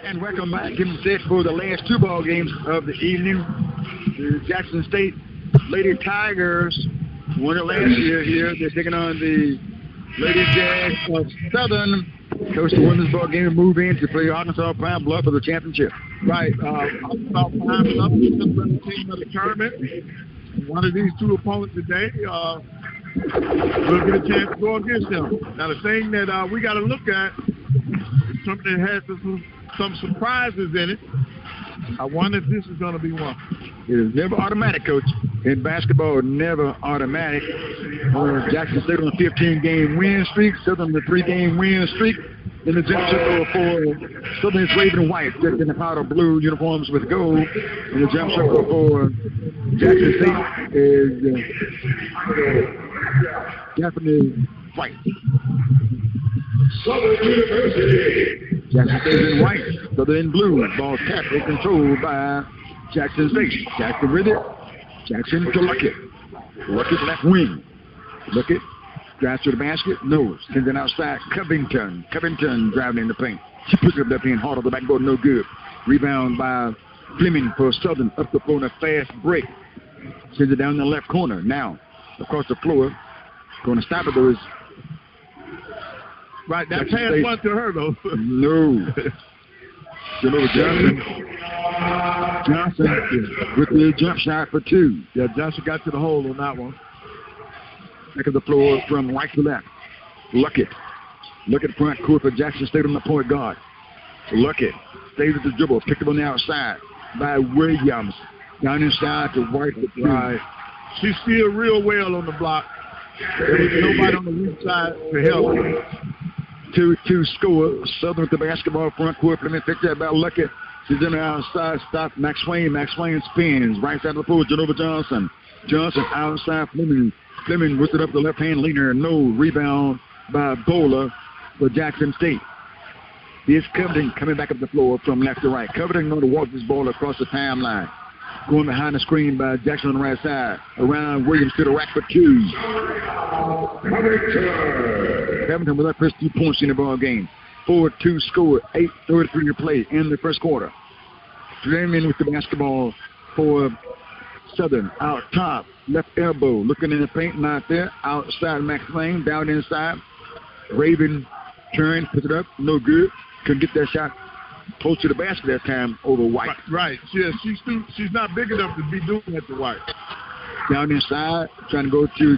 And welcome back. Getting set for the last two ball games of the evening. The Jackson State Lady Tigers won it last year here. They're taking on the Lady Jags of Southern. Coach to win this ball game and move in to play Arkansas Pine Bluff for the championship. Right. Arkansas Pine Bluff is the team of the tournament. One of these two opponents today, we'll get a chance to go against them. Now, the thing that we got to look at is something that has some surprises in it. I wonder if this is going to be one. It is never automatic, Coach. In basketball, never automatic. Jackson State on a 15-game win streak. Southern the 3-game win streak. In the jump circle for Southern is Raven White, just in the powder blue uniforms with gold. In the jump circle for Jackson State is Japanese White. Southern University. Jackson State in white, Southern in blue. Ball tapped and controlled by Jackson State. Jackson with it. Jackson to Luckett. Luckett left wing. Luckett drives to the basket. No. Sends it outside. Covington. Covington driving in the paint. She puts it up left hand hard on the backboard. No good. Rebound by Fleming for Southern. Up the floor in a fast break. Sends it down in the left corner. Now, across the floor. Going to stop it though is right. That pass went to her though. No. Johnson with the jump shot for two. Yeah, Johnson got to the hole on that one. Back of the floor from right to left. Luckett front court for Jackson State on the point guard. Luckett stays at the dribble. Picked up on the outside by Williams. Down inside to White. Right. She's still real well on the block. There was nobody on the weak side to help. 2-2 score. Southern with the basketball front court. Let me pick that by Luckett. She's in the outside. Stop Max Swain. Max Swain spins. Right side of the pool. Genova Johnson. Johnson outside. Fleming whips it up the left hand leaner. No rebound by Bowler for Jackson State. Here's Covington coming back up the floor from left to right. Covington going to walk this ball across the timeline. Going behind the screen by Jackson on the right side. Around Williams to the rack for two. Covington with that first 2 points in the ball game. 4-2 score. 8:33 to play in the first quarter. Fleming with the basketball for Southern. Out top. Left elbow. Looking in the paint. Not there. Outside Max Lane. Down inside. Raven turns. Puts it up. No good. Couldn't get that shot close to the basket that time over White. Right. Yeah, she's not big enough to be doing that to White. Down inside. Trying to go to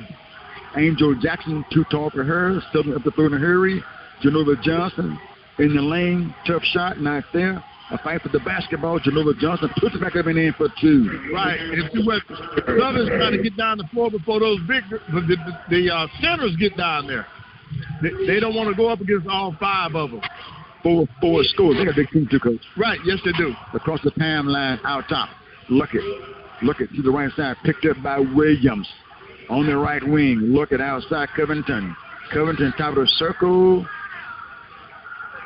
Angel Jackson. Too tall for her. Southern up the floor in a hurry. Genova Johnson in the lane. Tough shot. Not there. A fight for the basketball. Genova Johnson puts it back up and in for two. Right. And see what Southern's trying to get down the floor before those big the centers get down there. They don't want to go up against all five of them. 4 scores. They got a big team too, Coach. Right. Yes, they do. Across the timeline, out top. Luckett to the right side. Picked up by Williams. On the right wing. Luckett outside Covington. Covington top of the circle.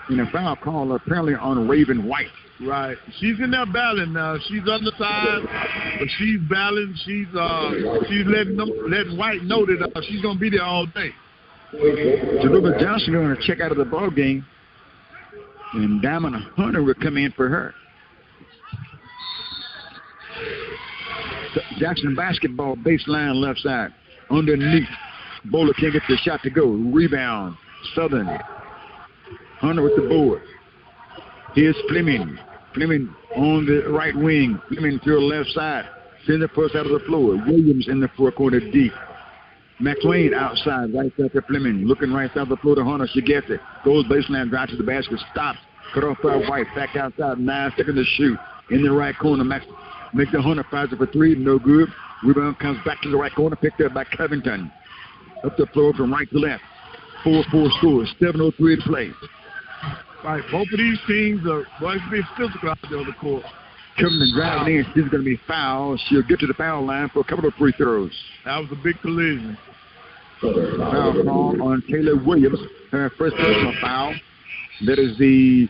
And a foul call apparently on Raven White. Right. She's in there battling now. She's undersized, but she's battling. She's letting White know that she's going to be there all day. Genova Johnson going to check out of the ball game. And Diamond Hunter will come in for her. Jackson basketball baseline left side. Underneath. Bowler can't get the shot to go. Rebound. Southern. Hunter with the board. Here's Fleming. Fleming on the right wing. Fleming to the left side. Sends it first out of the floor. Williams in the four-corner deep. McSwain outside, right side to Fleming. Looking right side of the floor to Hunter. She gets it. Goes baseline, drives to the basket. Stops. Cut off by White. Back outside. 9 seconds to shoot. In the right corner. Max makes the Hunter. Fires it for three. No good. Rebound comes back to the right corner. Picked up by Covington. Up the floor from right to left. 4-4 scores. 7:03 to play. Right. Both of these teams are going to be physical out there on the court. Covington driving in. She's going to be fouled. She'll get to the foul line for a couple of free throws. That was a big collision. Foul call on Taylor Williams. Her first personal foul. That is the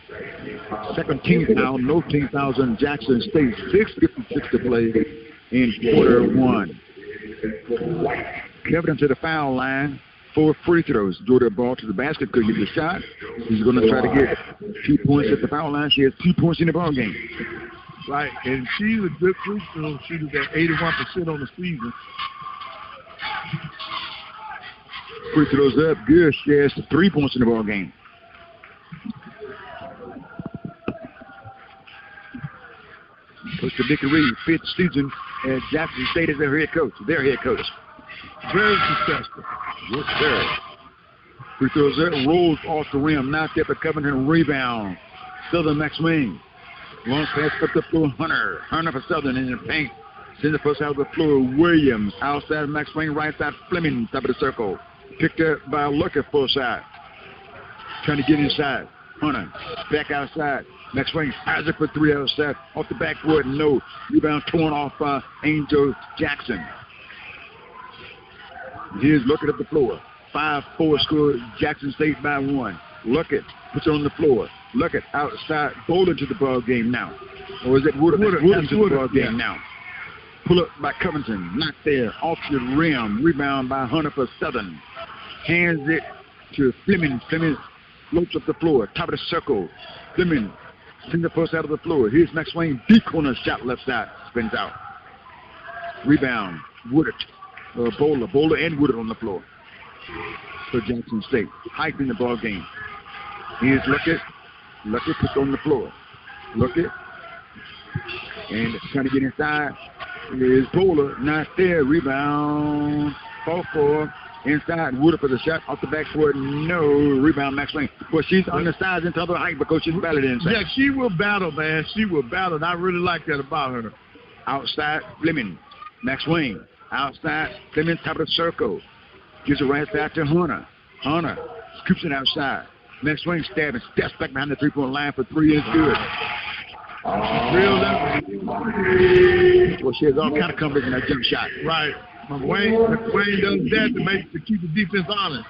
second team foul. No team fouls on Jackson State. 6:56 to play in quarter one. Covington to the foul line. 4 free throws. Throw the ball to the basket, could get the shot. He's going to try to get 2 points at the foul line. She has 2 points in the ball game. Right, and she's a good free throw shooter at 81% on the season. Free throws up, good. She has 3 points in the ball game. Coach Vicky Reed, 5th season at Jackson State as their head coach. Very successful. Yes, sir. Free throws up, rolls off the rim, knocked up at Covington, rebound. Southern Maxwell. Long pass up the floor, Hunter. Hunter for Southern in the paint. Sends the first out of the floor, Williams. Outside Maxwell, right side Fleming, top of the circle. Picked up by Lucker, full side. Trying to get inside. Hunter, back outside. Maxwell, Isaac for 3 outside. Off the backboard, no. Rebound torn off by Angel Jackson. Here's Luckett at the floor. 5-4 score, Jackson State by 1. Luckett puts it on the floor. Luckett outside, Bowler to the ball game now. Or is it Woodard? Woodard to the ball game now. Pull up by Covington, not there, off the rim. Rebound by Hunter for Southern. Hands it to Fleming. Fleming floats up the floor, top of the circle. Fleming sends the first out of the floor. Here's Max Wayne, deep corner shot, left side, spins out. Rebound, Woodard. Bowler and Woodard on the floor for Jackson State. Height in the ball game. Here's Luckett. Luckett puts on the floor. Luckett. And trying to get inside. Here's Bowler. Not there. Rebound. 4-4. Inside. Woodard for the shot. Off the backboard. No. Rebound Max Wayne. Well, she's undersized into other height because she's battled inside. Yeah, she will battle, man. She will battle. And I really like that about her. Outside. Fleming. Max Wayne. Outside, Fleming, top of the circle. Gives it right side to Hunter. Hunter scoops it outside. Max Wayne stabbing, steps back behind the 3-point line for 3 is good. Real level. Well, she has all kind of coverage in that jump shot. Right. McWayne does that to keep the defense honest.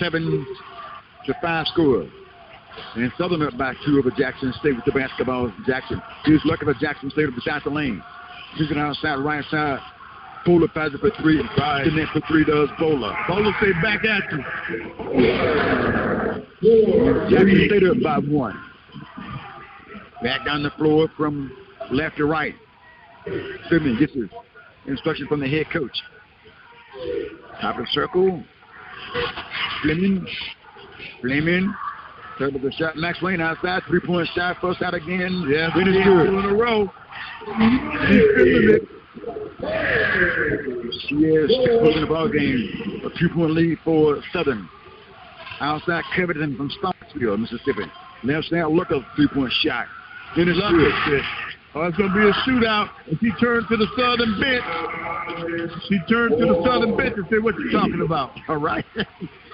7-5 score. And Southern up by 2 over Jackson State with the basketball. Jackson. Here's Lucky for Jackson State beside the lane. She's it outside, right side. Bowler passes for 3. Right. The net for 3 does Bowler. Bowler stay back at you. Jackson State up by 1. Back down the floor from left to right. Fleming gets his instruction from the head coach. Top of the circle. Fleming. Third of the shot. Max Wayne outside. 3-point shot. First out again. Yeah, finish good. 2 in a row. She is putting the ball game. A 2-point lead for Southern. Outside Covington from Starksville, Mississippi. Left side, look a 3-point shot. Finish good. Oh, it's going to be a shootout. And she turned to the Southern bench. And said, what you talking about? All right.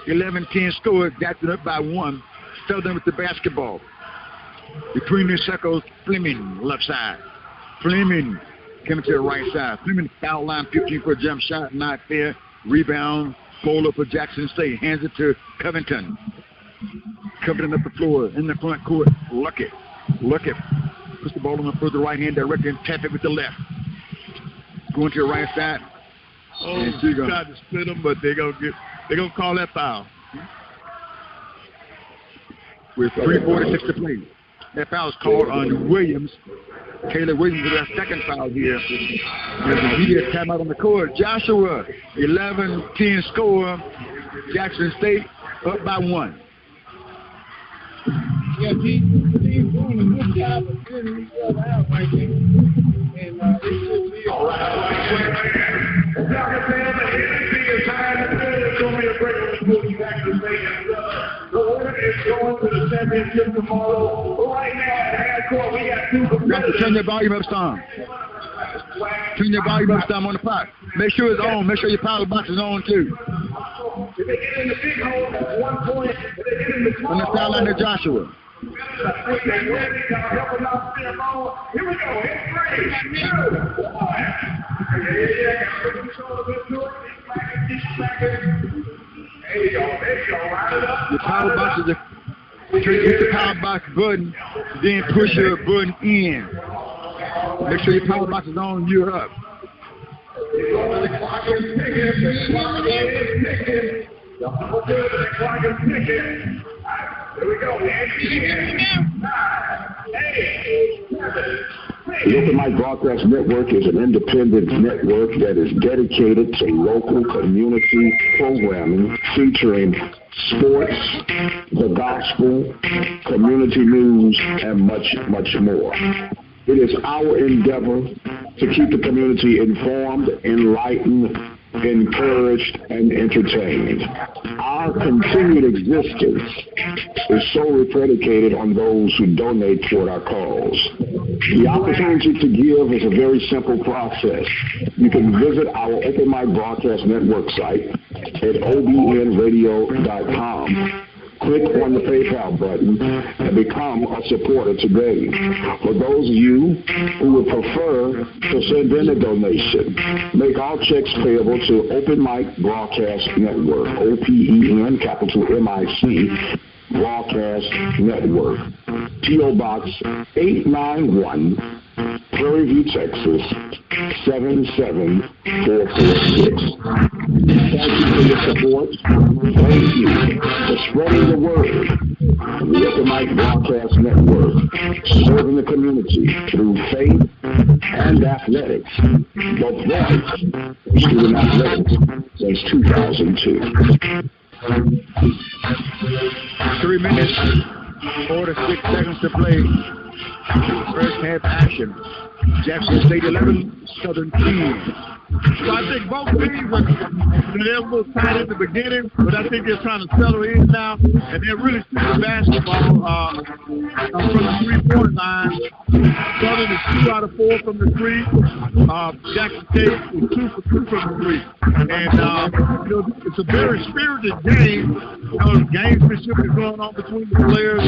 11-10 score. Jackson up by 1. Southern with the basketball. Between the circles, Fleming, left side. Fleming coming to the right side. Fleming foul line, 15 for a jump shot, not there. Rebound, Bowler for Jackson State. Hands it to Covington. Covington up the floor in the front court. Luckett puts the ball on the right-hand direction and tap it with the left. Going to the right side. Oh, she tried to split them, but they're gonna call that foul. With 3:46 to play. That foul is called on Williams. Taylor Williams with that second foul here. There's an immediate timeout on the court. Joshua, 11-10 score. Jackson State up by 1. Yeah, he's doing a good job of getting each other out right there. And it should be all right. Anything is high in the middle, it's going to be a great one for Jackson State. The winner is going to the championship tomorrow. Right now, at half court, we got 2 competitors. Turn your volume up some. Turn your volume up some on the pot. Make sure it's on. Make sure your power box is on too. If they get in the big hole, 1 point. If they get in the small on the sideline to Joshua. Here we go. It's 3, 2, 1. There you go. Round it up. Your power box is hit the power box button, then push your button in. Make sure your power box is on, you're up. The clock is ticking. Here we go, man. 9, 8, 7. The Open Mic Broadcast Network is an independent network that is dedicated to local community programming featuring sports, the gospel, community news, and much, much more. It is our endeavor to keep the community informed, enlightened, encouraged, and entertained. Our continued existence is solely predicated on those who donate toward our cause. The opportunity to give is a very simple process. You can visit our Open Mic Broadcast Network site at obnradio.com. Click on the PayPal button and become a supporter today. For those of you who would prefer to send in a donation, make all checks payable to Open Mic Broadcast Network, OPEN, capital MIC, Broadcast Network, P.O. Box 891, Prairie View, Texas, 77446. Thank you for your support. Thank you for spreading the word. The Open Mic Broadcast Network, serving the community through faith and athletics, both boys and student athletics since 2002. 3 minutes, 46 seconds to play. First half action. Jackson State 11, Southern 10. So I think both teams are they're a little tight at the beginning, but I think they're trying to settle in now, and they're really shooting basketball from the three-point line. Southern is 2 out of 4 from the three. Jackson State is 2 for 2 from the three. And it's a very spirited game. Gamesmanship is going on between the players.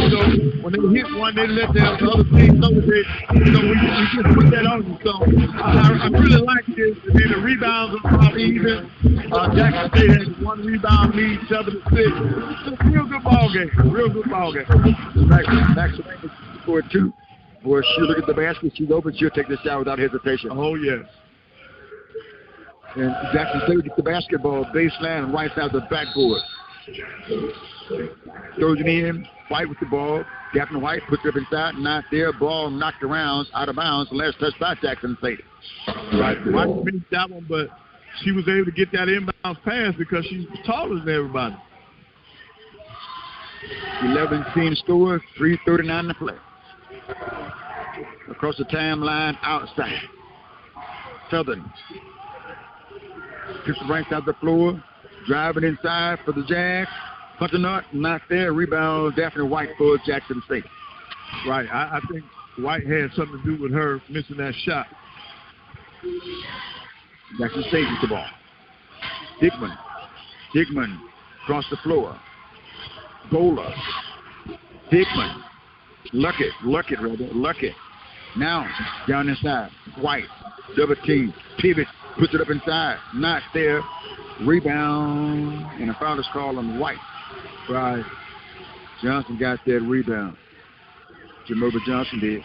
When they hit one, they let the other team know that we just put that on you. So I really like this. And then the rebounds are probably even. Jackson State has 1 rebound lead, 7 to 6. It's a real good ball game. Real good ball game. Max scored 2. Boy, she'll look at the basket. She's open. She'll take the shot without hesitation. Oh, yes. And Jackson State gets the basketball baseline right side of the backboard. Throws it in. White with the ball. Daphne White puts it up inside. Not there. Ball knocked around, out of bounds. Last touch by Jackson State. Right. White missed that one, but she was able to get that inbounds pass because she's taller than everybody. 11-10 score. 3:39 to play. Across the timeline outside. Southern. Gets the right side of the floor. Driving inside for the Jags. Punch not there. Rebound Daphne White for Jackson State. Right. I think White had something to do with her missing that shot. Jackson State with the ball. Hickman across the floor. Gola. Hickman. Luckett. Now down inside. White. Double team. Pivot. Puts it up inside. Not there. Rebound. And a foul is called on White. Right. Johnson got that rebound. Jamoba Johnson did.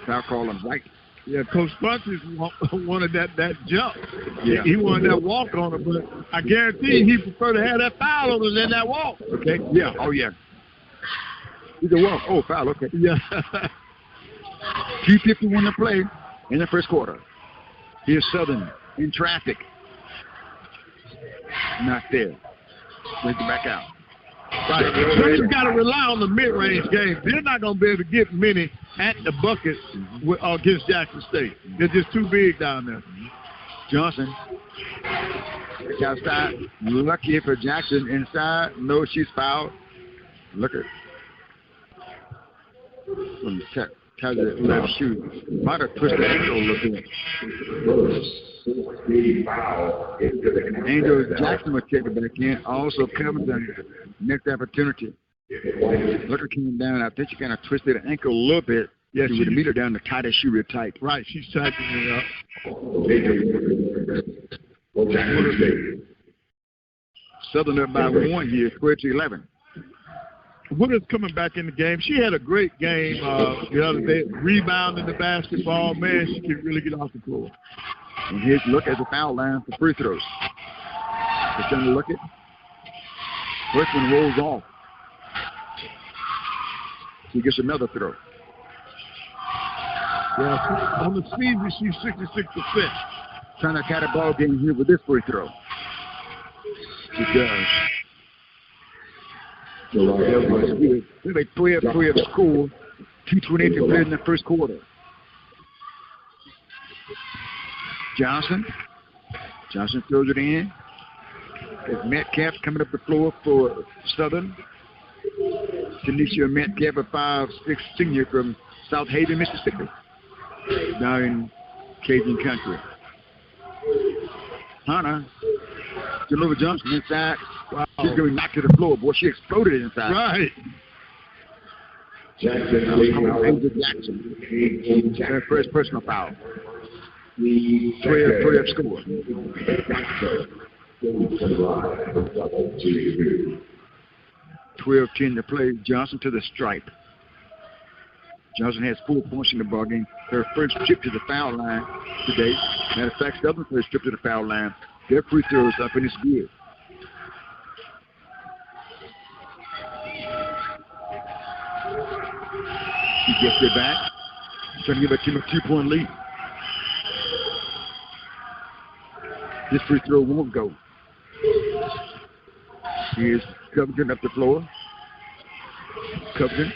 Foul call on White. Yeah, Coach Funches wanted that jump. Yeah. He wanted that walk on her, but I guarantee he preferred to have that foul on her than that walk. Okay. Yeah. Oh, yeah. He's a walk. Oh, foul. Okay. Yeah. 2:51 to play in the first quarter. Here's Southern in traffic. Not there. Brings it back out. Right. So you got to rely on the mid-range game. They're not going to be able to get many at the bucket against Jackson State. They're just too big down there. Johnson. Outside. Lucky for Jackson inside. No, she's fouled. Look at from the left shoe. Might have twisted the ankle a little bit. Angel Jackson will check it back in. Also comes the next opportunity. Looker came down. I think she kind of twisted the ankle a little bit. Yeah, she would meet her down to tie that shoe real tight. Right, she's tightening it up. Southern up by 1 here, 12-11. Woodard's coming back in the game. She had a great game the other day, rebounding the basketball. Man, she can really get off the floor. And here's a look at the foul line for free throws. It's going to look at First one rolls off. He gets another throw. Yeah, on the season, she's 66%. Trying to tie the ball game here with this free throw. She does. They 3 of the score. 2:28 to play in the first quarter. Johnson throws it in. There's Metcalf coming up the floor for Southern. Tanisha Metcalf, a 5'6" senior from South Haven, Mississippi. Now in Cajun country. Hunter, Genova Johnson inside. Wow. She's going to be knocked to the floor. Boy, she exploded inside. Right. Angel Jackson. Her first personal foul. 12 score. 12-10 to play. Johnson to the stripe. Johnson has 4 points in the ball game. Her first trip to the foul line today. Matter of fact, Southern first trip to the foul line. Their free throws up and it's good. She gets it back. Trying to give her team a 2-point lead. This free throw won't go. Here's Covington up the floor. Covington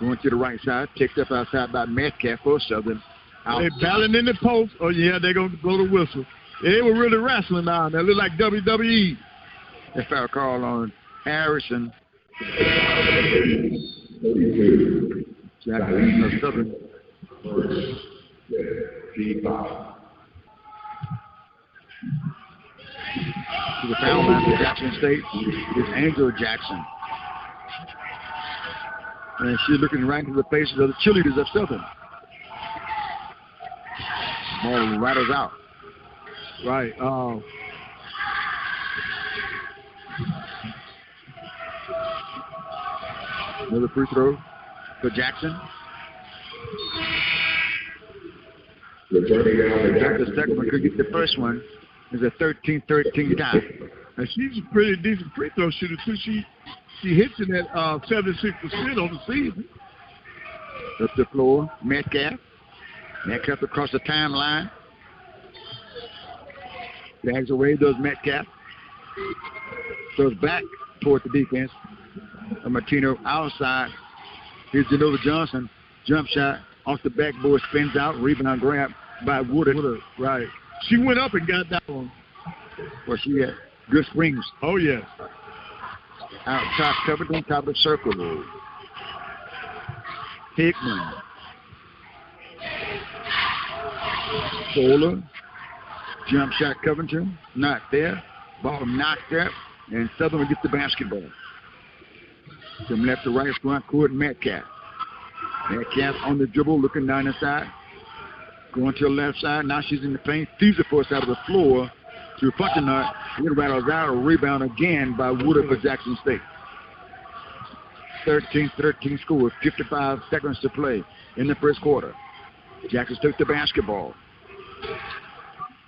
going to the right side. Picked up outside by Metcalf for Southern. They're battling in the post. Oh, yeah, they're going to blow the whistle. They were really wrestling now. They look like WWE. They foul call on Harrison. Jackson of Southern. To the foul line for Jackson State is Angela Jackson. And she's looking right into the faces of the cheerleaders of Southern. Ball rattles out. Right. Another free throw for Jackson. The second one could get the first one. It's a 13-13 tie. And she's a pretty decent free throw shooter too. She hits it at 76% on the season. Up the floor, Metcalf. Metcalf across the timeline. Drags away, does Metcalf. Throws back toward the defense. Martino outside. Here's Genova Johnson. Jump shot off the backboard, spins out. Rebound grab by Woodard. Right. She went up and got that one. Well, she had good springs. Oh, yes. Out top, covered on top of the circle. Hickman. Bowler. Jump shot Covington. Not there. Ball knocked up. And Southern will get the basketball. From left to right, front court, Metcalf. Metcalf on the dribble, looking down the side. Going to the left side. Now she's in the paint. Thieves the force out of the floor to Funkenut. It rattles out. A rebound again by Woodard for Jackson State. 13-13 score. 55 seconds to play in the first quarter. Jackson took the basketball.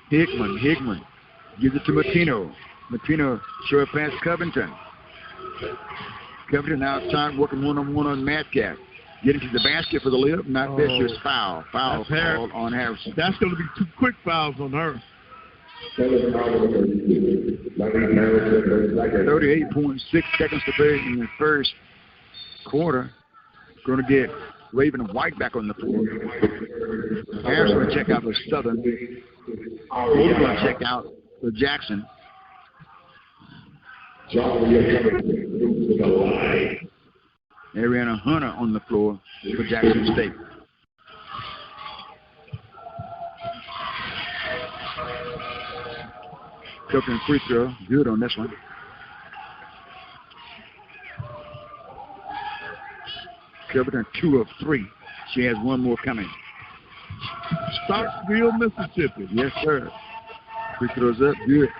Hickman gives it to Martino. Martino short pass Covington. Covington outside working one-on-one on Metcalf. Getting to the basket for the layup. Not there. She was foul called on Harrison. That's going to be 2 quick fouls on her. 38.6 seconds to play in the first quarter. Going to get Raven White back on the floor. Harrison will check out for Southern. Both going to check out for Jackson. Ariana Hunter on the floor for Jackson State. Covington free throw, good on this one. Covington 2 of 3. She has one more coming. Starksville, Mississippi. Yes, sir. Free throws up, good.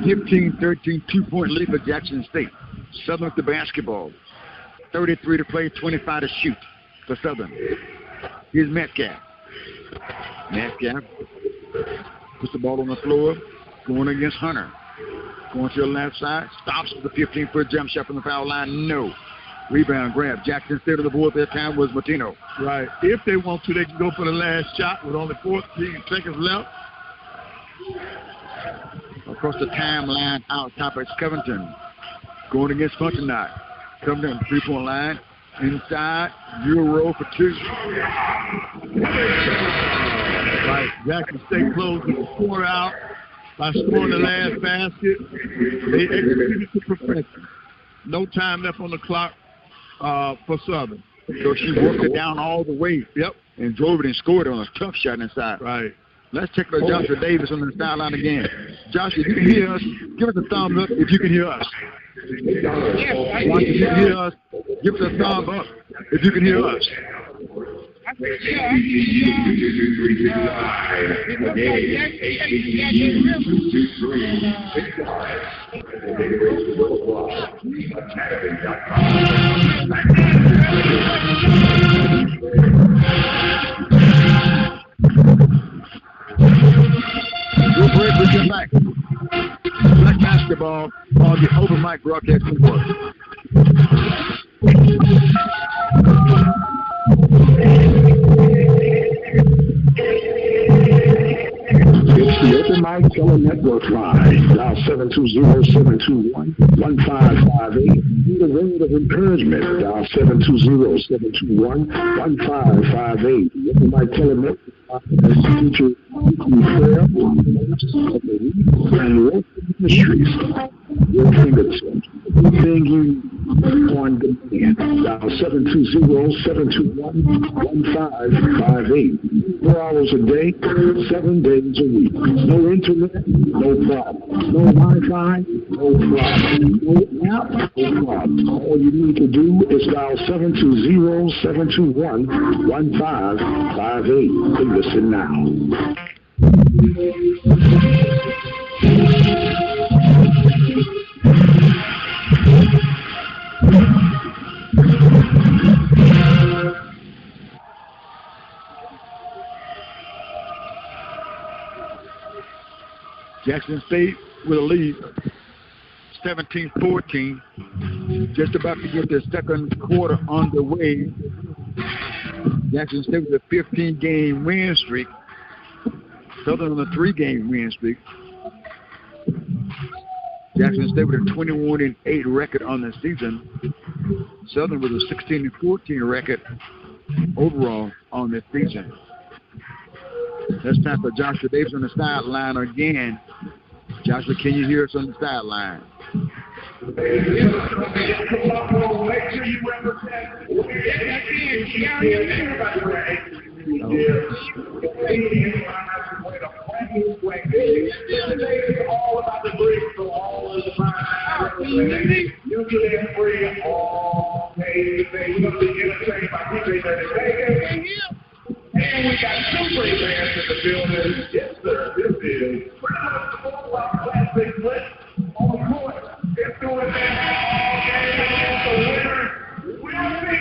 15-13, 2-point lead for Jackson State. Southern with the basketball. 33 to play, 25 to shoot for Southern. Here's Metcalf. Metcalf Puts the ball on the floor. Going against Hunter. Going to the left side. Stops with the 15-foot jump shot from the foul line. No. Rebound grab. Jackson State of the board that time was Martino. Right. If they want to, they can go for the last shot with only 14 seconds left. Across the timeline out top of Covington. Going against Fontenot. Covington, 3-point line. Inside. Euro for 2. Right. Jackson State closing the score out by scoring the last basket. They executed to perfection. No time left on the clock for Southern. So she worked it down all the way. Yep. And drove it and scored on a tough shot inside. Right. Let's check out Joshua Davis on the sideline again. Joshua, if you can hear us, give us a thumbs up if you can hear us. Joshua, if you can hear us, give us a thumbs up if you can hear us. We'll break, we'll get back. Black basketball on the Open Mic Broadcast Network. It's the Open Mic Killer Network line. Dial 720-721-1558. Need a word of encouragement. Dial 720-721-1558. The Open Mic Killer Network features weekly prayer of the and work ministries. Your fingertips. Everything you need on demand. Dial 720-721-1558. 4 hours a day, 7 days a week. No internet, no problem. No Wi-Fi, no problem. No app, no problem. All you need to do is dial 720-721-1558. And listen now. Jackson State with a lead, 17-14. Just about to get the second quarter underway. Jackson State with a 15-game win streak. Southern on a 3-game win streak. Jackson State with a 21-8 record on the season. Southern with a 16-14 record overall on the season. That's time for Joshua Davis on the sideline again. Joshua, can you hear us on the sideline? Make sure you represent. It's all about the break, so all is fine. You get free all day. We're going to be entertained by DJ Vegas. And we got 2 great bands in the building. Yes, sir. This is Classic Blitz on the court. It's doing that all game. The winner will be in the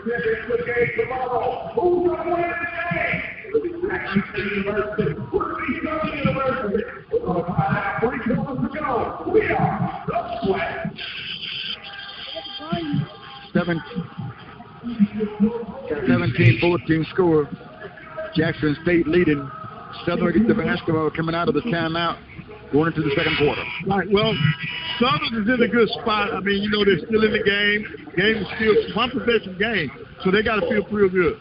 championship game tomorrow. Who's going to win the game? It'll be Jackson State University. We'll be Southern University. We're going to find out 3 quarters to go. We are the Sweat. 17-14 score. Jackson State leading. Southern gets the basketball coming out of the timeout, going into the second quarter. Right. Well, Southern is in a good spot. I mean, they're still in the game. Game is still 1-possession game, so they got to feel real good.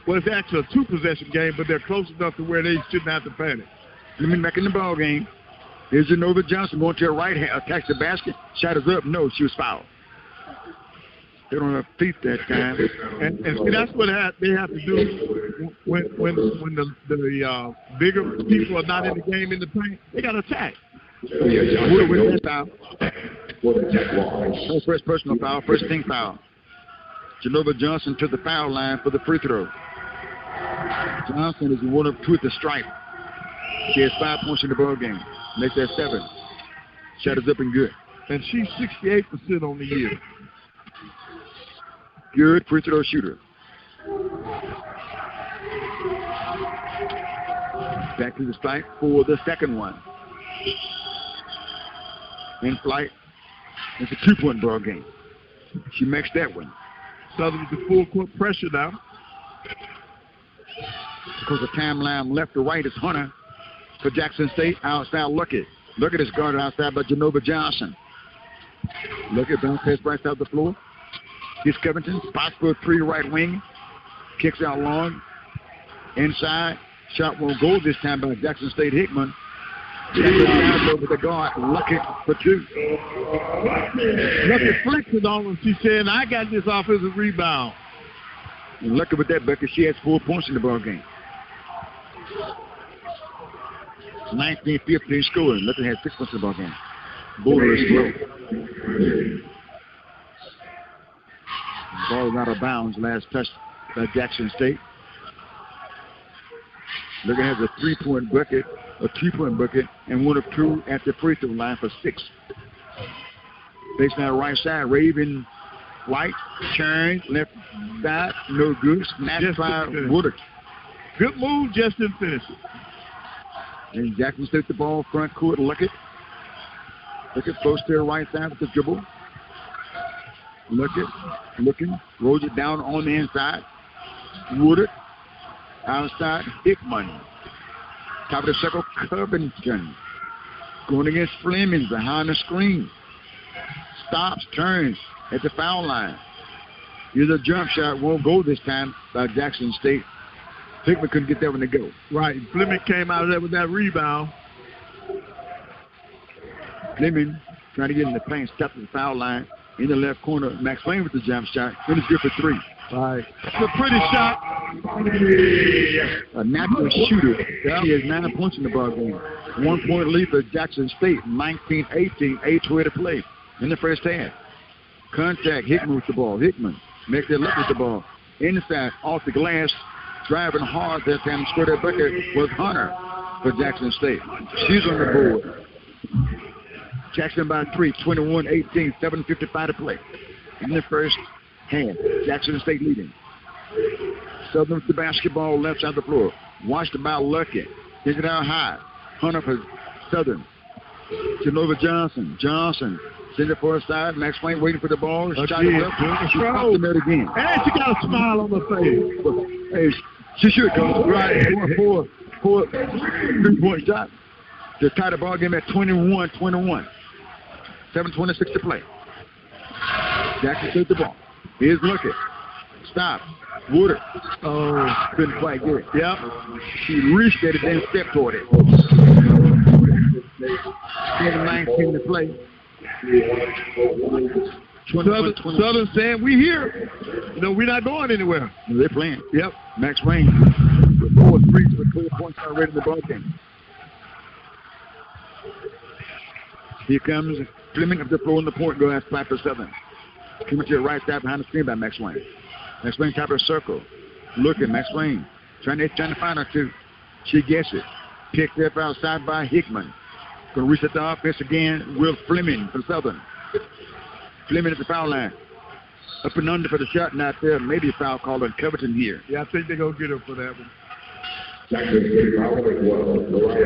Well, it's actually a 2-possession game, but they're close enough to where they shouldn't have to panic. Let me back in the ball game. Here's Genova Johnson going to her right hand, attacks the basket. Shot is up. No, she was fouled. They don't have feet that time. And see, that's what they have to do when the bigger people are not in the game in the paint. They got to attack. With that foul. First personal foul, first team foul. Genova Johnson to the foul line for the free throw. Johnson is 1 of 2 at the stripe. She has 5 points in the ball game. Makes that 7. Shot is up and good. And she's 68% on the year. Good free throw shooter. Back to the strike for the second one. In flight. It's a 2-point ball game. She makes that one. Southern with the full court pressure now. Because the timeline left to right is Hunter for Jackson State. Outside Luckett. Luckett is guarded outside by Genova Johnson. Luckett bounces right out the floor. Here's Covington. Spots for a 3 right wing. Kicks out long. Inside. Shot won't go this time by Jackson State Hickman. Jackson over the guard. Luckett for 2. Luckett flexed on him. She said, I got this offensive rebound. And Luckett with that bucket, she has 4 points in the ball game. 19-15 scoring. Luckett has 6 points in the ball game. Boulder is slow. Ball is out of bounds. Last touch by Jackson State. Luckett has a 3-point bucket, a 2-point bucket, and 1 of 2 at the free throw line for 6. Baseline right side, Raven White, turns, left side, no good. Snatched by Woodard. Good move, just didn't finish it. And Jackson State the ball, front court, Luckett. Luckett close to the right side with the dribble. Luckett, looking, rolls it down on the inside. Woodard, outside, Hickman. Top of the circle, Covington. Going against Fleming behind the screen. Stops, turns at the foul line. Here's a jump shot, won't go this time by Jackson State. Hickman couldn't get that one to go. Right, Fleming came out of there with that rebound. Fleming trying to get in the paint, stepped to the foul line. In the left corner, Max Wayne with the jump shot. And it's good for 3. Right. It's a pretty shot. A natural shooter. He has 9 points in the ball game. 1 point lead for Jackson State. 19-18, 8-2 to play in the first half. Contact, Hickman with the ball. Hickman makes it look with the ball. Inside, off the glass, driving hard that time. Scored that bucket was Hunter for Jackson State. She's on the board. Jackson by 3, 21-18, 7:55 to play in the first half. Jackson State leading. Southern with the basketball left side of the floor. Watched by Luckett. Take it out high. Hunter for Southern. Genova Johnson. Johnson sends it for a side. Max Wayne waiting for the ball. Shot it up. She popped the net again. And she got a smile on her face. Hey, she should go. Right. 4 3-point shot to tie the ball game at 21-21. 7:26 to play. Jackson took the ball. Here's Luckett. Stop. Woodard. Oh, couldn't quite get it. Yep. She reached at it, then stepped toward it. 19 to play. Southern saying, we here. You know, we're not going anywhere. They're playing. Yep. Max Wayne with 4 threes with clear points already in the ball game. Here comes Fleming up the floor in the point guard spot for Southern. Coming to the right side behind the screen by Max Wayne. Max Wayne top of the circle. Look at Max Wayne. Trying to find her too. She gets it. Picked up outside by Hickman. Going to reset the offense again. Will Fleming for Southern. Fleming at the foul line. Up and under for the shot, not there. Maybe a foul call on Covington here. Yeah, I think they're going to get her for that one.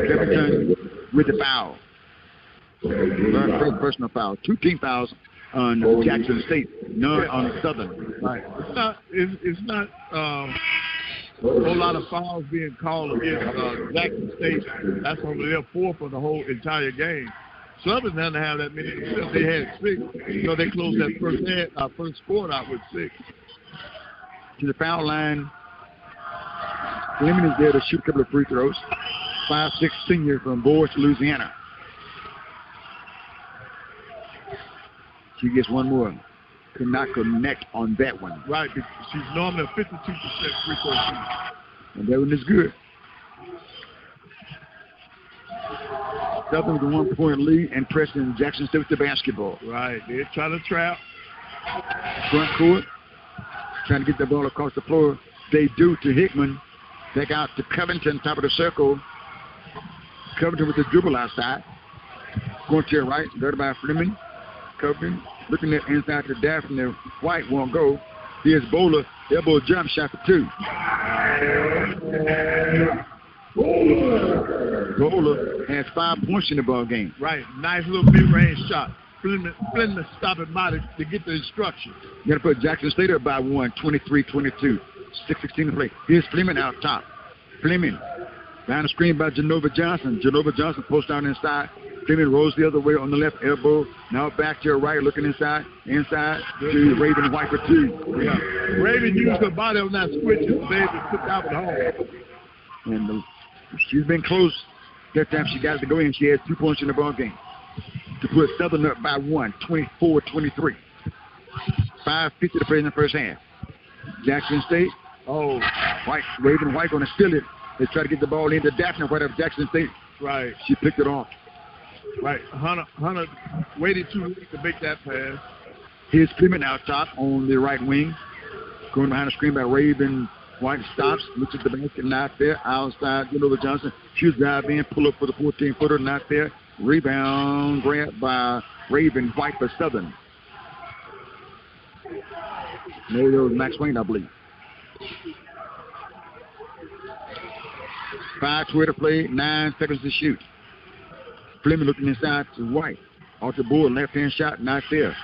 Covington with the foul. First personal foul. 2 team fouls on Jackson State, none on Southern. Right. It's not a whole lot of fouls being called against Jackson State. That's over their 4th for the whole entire game. Southern doesn't have that many. They had 6. You know, they closed that first quarter out with 6. To the foul line. Fleming is there to shoot a couple of free throws. 5'6" senior from Boris, Louisiana. She gets one more. Could not connect on that one. Right. She's normally a 52% free throw shooter. And that one is good. Southern with a 1-point lead and pressing Jackson State with the basketball. Right. They're trying to trap. Front court. Trying to get the ball across the floor. They do to Hickman. Back out to Covington, top of the circle. Covington with the dribble outside. Going to your right. Guarded by Fleming. Covington looking at inside to Daphne. White won't go. Here's Bowler. Elbow jump shot for 2. Gola has 5 points in the ball game. Right. Nice little mid-range shot. Fleming to stop it by to get the instructions. You got to put Jackson State up by 1, 23-22. 6:16 to play. Here's Fleming out top. Fleming down the screen by Genova Johnson. Genova Johnson posts down inside. Fleming rolls the other way on the left elbow. Now back to your right, looking inside to Raven White for 2. Yeah. Raven used her body on that switch and was able to put that one home. And she's been close. That time she got to go in. She has 2 points in the ball game to put Southern up by 1, 24-23. 5:50 to play in the first half. Jackson State. Oh, Raven White going to steal it. They try to get the ball into Daphne right up Jackson State. Right. She picked it off. Right. Hunter waited too late to make that pass. Here's Fleming out top on the right wing. Going behind the screen by Raven White. Stops, looks at the basket, not there. Outside, Genova Johnson. She's dive in, pull up for the 14-footer, not there. Rebound grab by Raven White for Southern. Maybe it was Max Wayne, I believe. 5:20 to play, 9 seconds to shoot. Fleming looking inside to White. Off the board, left-hand shot, not there.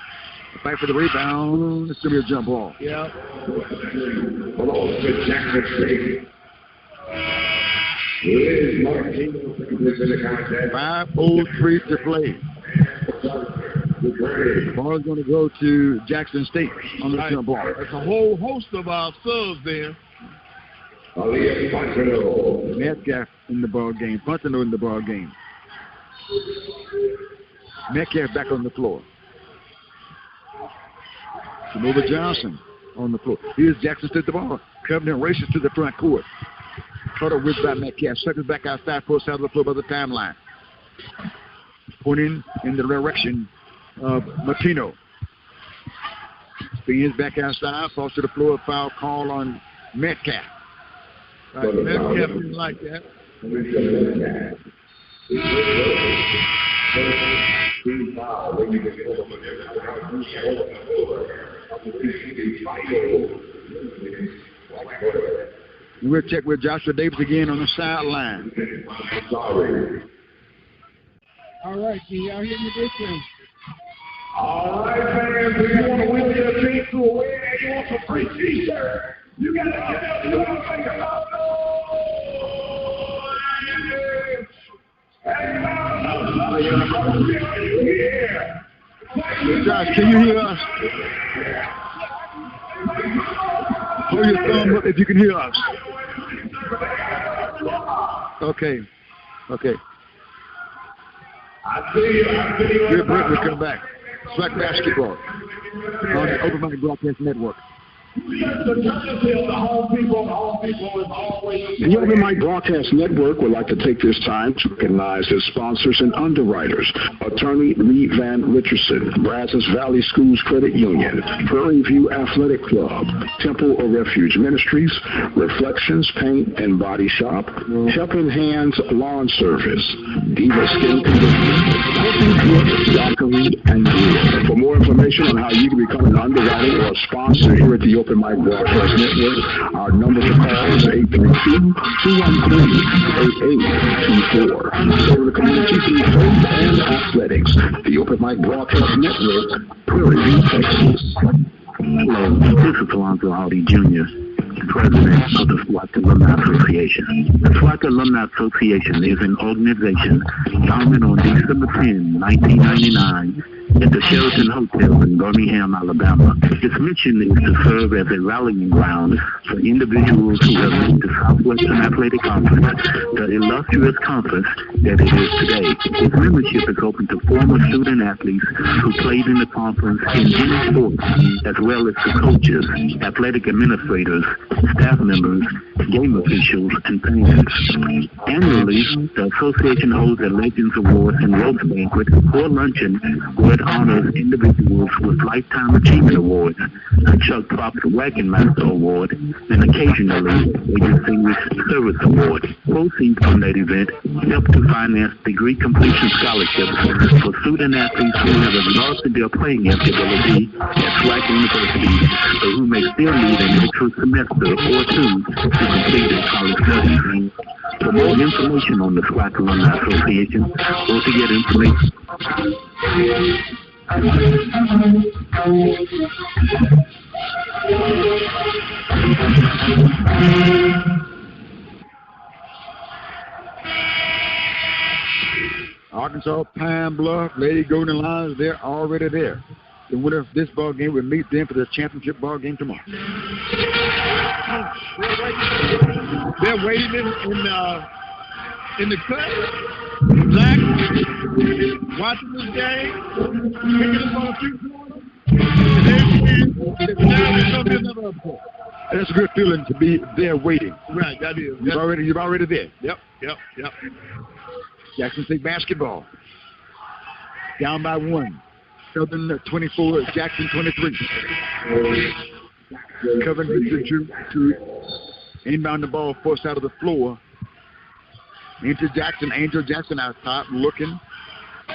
Fight for the rebound. It's going to be a jump ball. Yeah. Belongs to Jackson State. Liz Martinez in the contest. 5:03 to play. Ball is going to go to Jackson State on the jump ball. There's a whole host of our subs there. Metcalf in the ball game. Fontenot in the ball game. Metcalf back on the floor. Genova Johnson on the floor. Here's Jackson State the ball. Covenant races to the front court. Caught a whip by Metcalf. Suckers back outside, post out of the floor by the timeline. Pointing in the direction of Martino. Spins back outside, falls to the floor. Foul call on Metcalf. Right, Metcalf didn't like that. We'll check with Joshua Davis again on the sideline. All right, can y'all hear me this time? All right, fans, if you want to win your team to a win and you want some free t-shirts, you got to get up to make a lot of noise. Josh, can you hear us? Hold your thumb up if you can hear us. Okay. I see you. Good break, we'll come back. Swag basketball on the Open Mic Broadcast Network. The Open Mic Broadcast Network would like to take this time to recognize its sponsors and underwriters: Attorney Lee Van Richardson, Brazos Valley Schools Credit Union, Prairie View Athletic Club, Temple of Refuge Ministries, Reflections Paint and Body Shop, Helping Hands Lawn Service, Diva Skin Conditioning, Dockery, and Grill. For more information on how you can become an underwriter or a sponsor here at the Open Mic Broadcast Network, our number to call is 832-213-8824. Serve the community through faith and athletics. The Open Mic Broadcast Network, Prairie View, Texas. Hello, this is Alonzo Howdy Jr., President of the SWAT Alumni Association. The SWAT Alumni Association is an organization founded on December 10, 1999, at the Sheraton Hotel in Birmingham, Alabama. Its mission is to serve as a rallying ground for individuals who have made the Southwestern Athletic Conference the illustrious conference that it is today. Its membership is open to former student athletes who played in the conference in any sport, as well as to coaches, athletic administrators, staff members, game officials, and fans. Annually, the association holds a Legends Awards and Roast Banquet or luncheon where it honors individuals with Lifetime Achievement Awards, a Chuck Prophet Wagon Master Award, and occasionally a Distinguished Service Award. Proceeds from that event help to finance degree completion scholarships for student athletes who have exhausted their playing ability at SWAC universities, but who may still need an extra semester or two to complete their college studies. For more information on the SWAC Alumni Association or to get information. Arkansas, Pine Bluff, Lady Golden Lions, they're already there. The winner of this ball game will meet them for the championship ball game tomorrow. They're waiting in the cut. Black watching this game, picking up on a few points, and that's a good feeling to be there waiting. Right, that is. You're already there. Yep. Jackson State basketball. Down by 1. Southern 24, Jackson 23. Covington to inbound the ball, forced out of the floor. Into Jackson. Angel Jackson out top looking.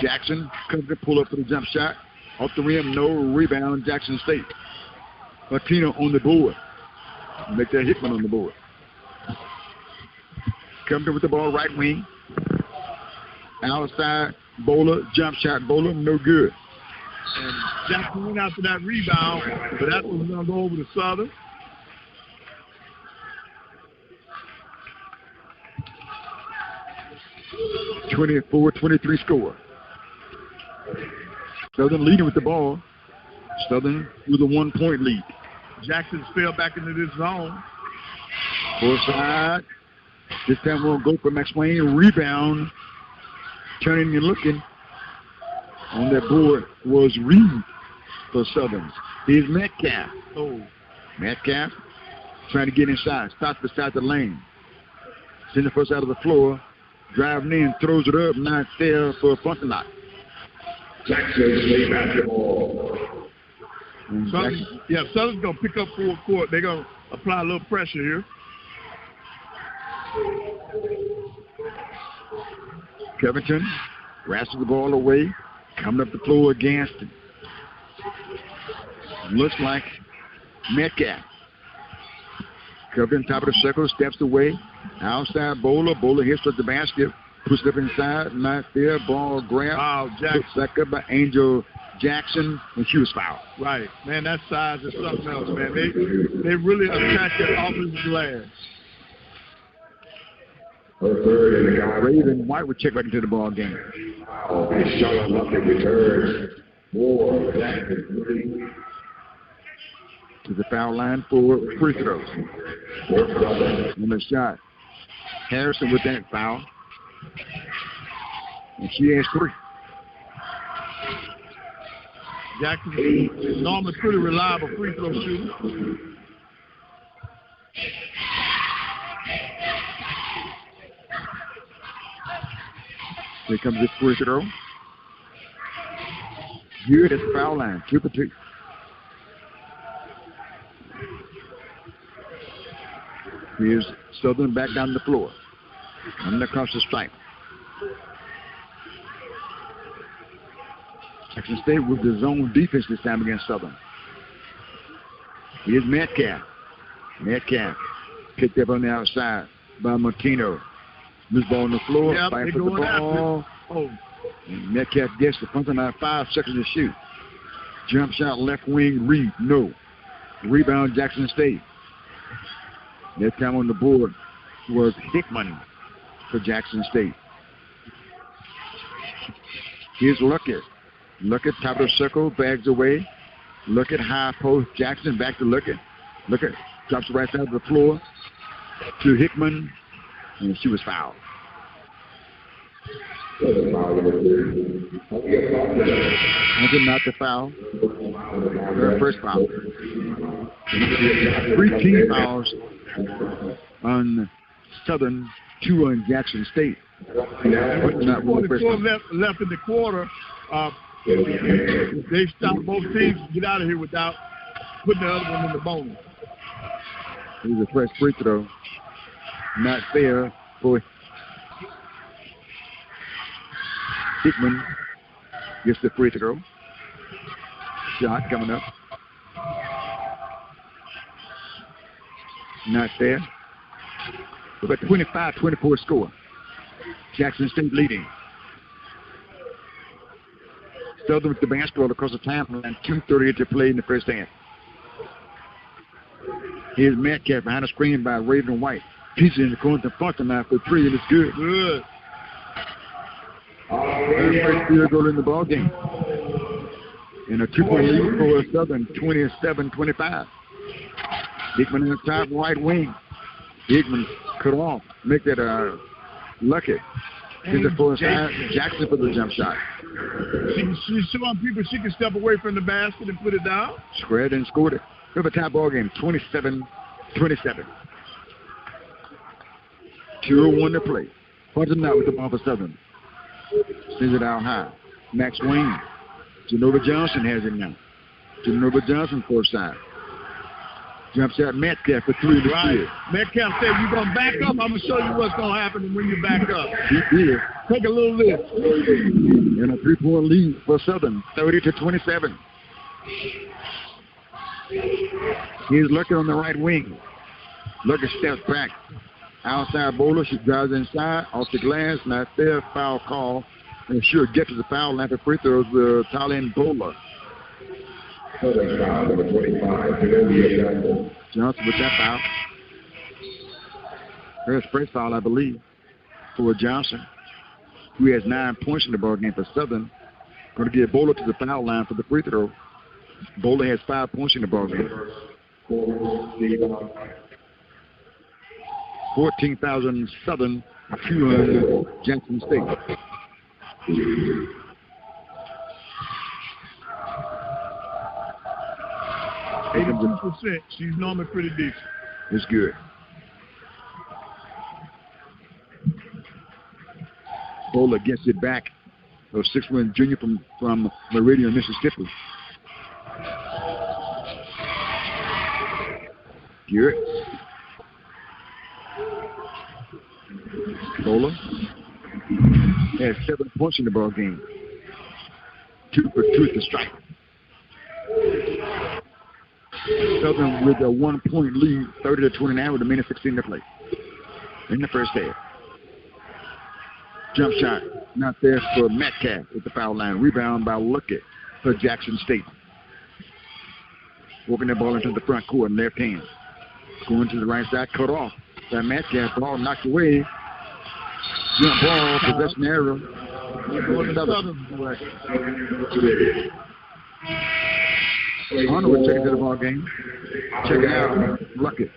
Jackson Covington pull up for the jump shot. Off the rim, no rebound. Jackson State. Martino on the board. Make that Hickman on the board. Covington with the ball, right wing. Outside, Bowler, jump shot, Bowler, no good. And Jackson went after that rebound, but that was going to go over to Southern. (24-23) score. Southern leading with the ball. Southern with a 1-point lead. Jackson fell back into this zone. Four side. This time we'll go for Max Wayne. Rebound. Turning and looking. On that board was Reed for Southern. Here's Metcalf. Metcalf trying to get inside. Stops beside the lane. Sends it first out of the floor. Driving in, throws it up. Not there for a front knock. Jackson State basketball. Southern's going to pick up full court. They're going to apply a little pressure here. Covington wrestles the ball away. Coming up the floor against him. Looks like Metcalf. Covington top of the circle, steps away. Outside Bowler. Bowler hits with the basket. Pushed up inside. Not there. Ball grab. Jackson. Back up by Angel Jackson. And she was fouled. Right. Man, that size is something else, man. They really attack that offensive glass. Raven White would check back into the ball game. They shot a lucky return. More Jackson to the foul line for free throws. And the shot. Harrison with that foul. And she has 3. Jackson is normally pretty reliable free throw shooter. Here comes this free throw. Good at the foul line. 2 for 2. Here's Southern back down the floor. Coming across the stripe. Jackson State with the zone defense this time against Southern. Here's Metcalf. Metcalf picked up on the outside by Martino. Loose ball on the floor. Fight for the ball. And Metcalf gets the front line. 5 seconds to shoot. Jump shot left wing. Reed. No. Rebound Jackson State. That time on the board was Hickman for Jackson State. Here's Luckett. Luckett, top of the circle, bags away. Luckett, high post. Jackson back to Luckett. Luckett drops the right side of the floor to Hickman, and she was fouled. Not the foul. Her first foul. 3 team fouls on Southern, 2 on Jackson State. But not 44 left in the quarter. They stop both teams to get out of here without putting the other one in the bonus. Here's a fresh free throw. Not fair for Hickman. Gets the free throw. Shot coming up. Not fair. with a 25-24 score. Jackson State leading. Southern with the basketball across the timeline. 2:38 to play in the first half. Here's Metcalf behind the screen by Raven White. Pieces in the corner to Function now for three, and it's good. Good. First field goal in the ball game. And a 2-point lead for Southern, 27-25. Hickman in the top right wing. Hickman cut off. Make that Luckett. Here's the forward side. Jackson for the jump shot. She's showing people she can step away from the basket and put it down. Squared and scored it. We have a tie ball game, 27-27. 2:01 to play. Punching out with the ball for Southern. Sends it out high. Max Wayne. Genova Johnson has it now. Genova Johnson forward side. Jumps at Metcalf for three. Right. Metcalf said, you're going to back up. I'm going to show you what's going to happen when you back up. He did. Take a little lift. And a 3-point lead for Southern, 30-27. Here's Luckett on the right wing. Luckett steps back. Outside bowler, she drives inside, off the glass, not there, foul call. And sure get to the foul line for free throws with Thailand bowler. Southern foul, number 25, Zenobia Johnson with that foul. First foul, I believe, for Johnson, who has 9 points in the ball game for Southern. Going to get Bowler to the foul line for the free throw. Bowler has 5 points in the ball game. 14,000 Southern, 200 Jackson State. %. She's normally pretty decent. It's good. Bowler gets it back. A 6'1" junior from Meridian, Mississippi. Garrett. Bowler has 7 points in the ball game. 2 for 2 at the strike. Southern with a 1-point lead, 30-29 with a minute 16 to play in the first half. Jump shot, not there for Metcalf at the foul line. Rebound by Luckett for Jackson State. Working the ball into the front court, left hand. Going to the right side, cut off by Metcalf. Ball knocked away. Jump ball, possession error. Hunter will check into the ball game. Check it out, Luckett.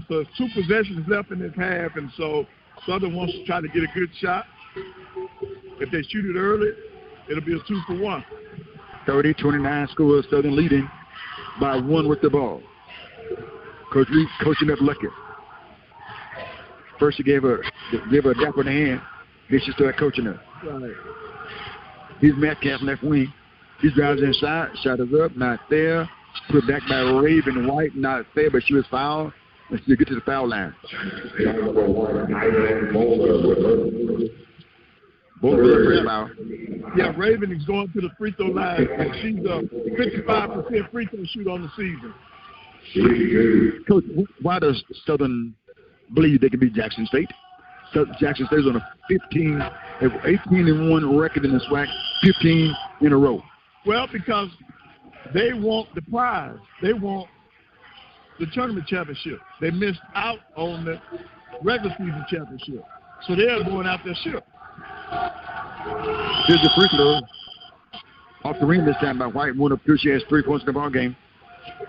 So there's 2 possessions left in this half, and so Southern wants to try to get a good shot. If they shoot it early, it'll be a 2 for 1. 30-29 score, Southern leading by 1 with the ball. Coach Reed coaching up Luckett. First he gave her a dap on the hand, then she started coaching her. Right. Here's Metcalf left wing. He drives inside, shot is up, not there. Put back by Raven White, not there, but she was fouled. And she'll get to the foul line. Bowler foul. Yeah, Raven is going to the free throw line, and she's a 55% free throw shoot on the season. Coach, why does Southern believe they can beat Jackson State? Jackson State's on a 18-1 record in the SWAC, 15 in a row. Well, because they want the prize. They want the tournament championship. They missed out on the regular season championship. So they're going out their ship. Here's the free throw. Off the ring this time by White. One of she has 3 points in the ball game.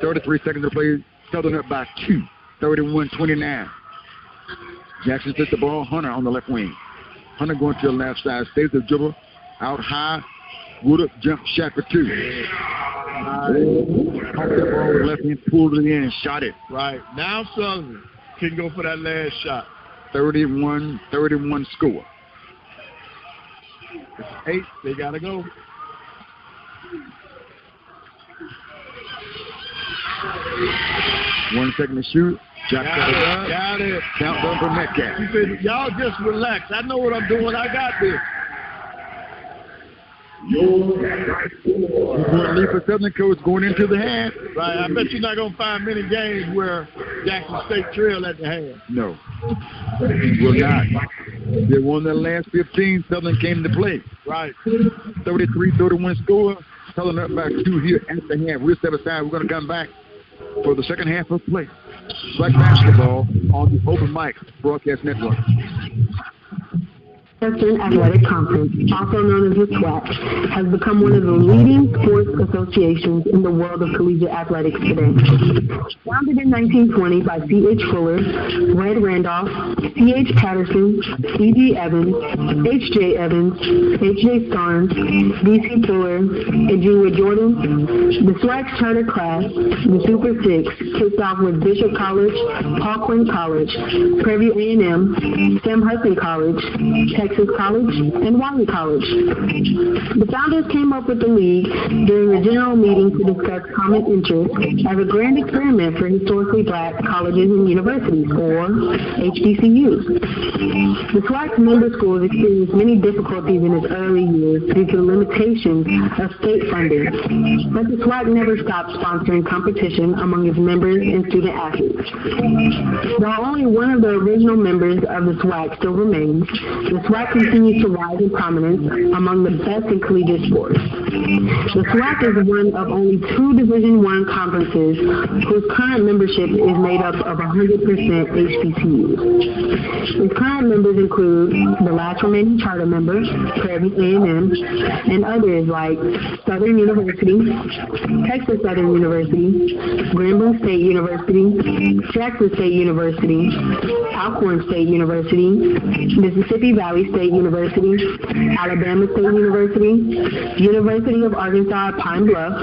33 seconds to play. Southern up by 2. 31-29. Jackson took the ball. Hunter on the left wing. Hunter going to the left side. Stays the dribble. Out high. Woodard jump shot for 2. Caught that ball with the left hand, pulled it in and shot it. Right. Now Southern can go for that last shot. 31 score. It's 8. They got to go. One second to shoot. Got it. Countdown for Metcalf. He said, y'all just relax. I know what I'm doing. I got this. 2-point lead for Southern Coast going into the half. Right. I bet you're not going to find many games where Jackson State trail at the half. No. Will not. They won their last 15. Southern came to play. Right. 33-31 score. Southern up by 2 here at the half. We'll step aside. We're going to come back for the second half of play. Black basketball on the Open Mic Broadcast Network. Western Athletic Conference, also known as the SWAC, has become one of the leading sports associations in the world of collegiate athletics today. Founded in 1920 by C.H. Fuller, Red Randolph, C.H. Patterson, C.G. Evans, H.J. Evans, H.J. Starnes, B.C. Fuller, and Junior Jordan, the SWAC's charter class, the Super Six, kicked off with Bishop College, Paul Quinn College, Prairie A&M, Sam Hudson College, Texas College, and Wiley College. The founders came up with the league during a general meeting to discuss common interests as a grand experiment for historically black colleges and universities, or HBCUs. The SWAC's member schools experienced many difficulties in its early years due to the limitations of state funding, but the SWAC never stopped sponsoring competition among its members and student athletes. While only one of the original members of the SWAC still remains, the SWAC continues to rise in prominence among the best in collegiate sports. The SWAC is one of only 2 Division I conferences whose current membership is made up of 100% HBCUs. Its current members include the last remaining charter member, Prairie A&M, and others like Southern University, Texas Southern University, Grambling State University, Jackson State University, Alcorn State University, Mississippi Valley State University, Alabama State University, University of Arkansas at Pine Bluff,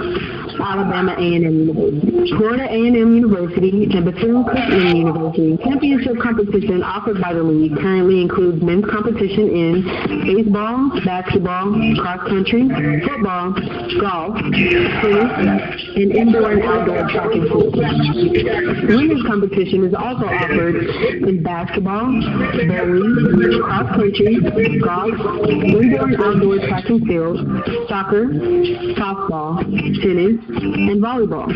Alabama A&M University, Florida A&M University, and Bethune-Cookman University. Championship competition offered by the league currently includes men's competition in baseball, basketball, cross country, football, golf, tennis, and indoor and outdoor track and field. Women's competition is also offered in basketball, bowling, cross country, golf, indoor and outdoor track and field, soccer, softball, tennis, and volleyball.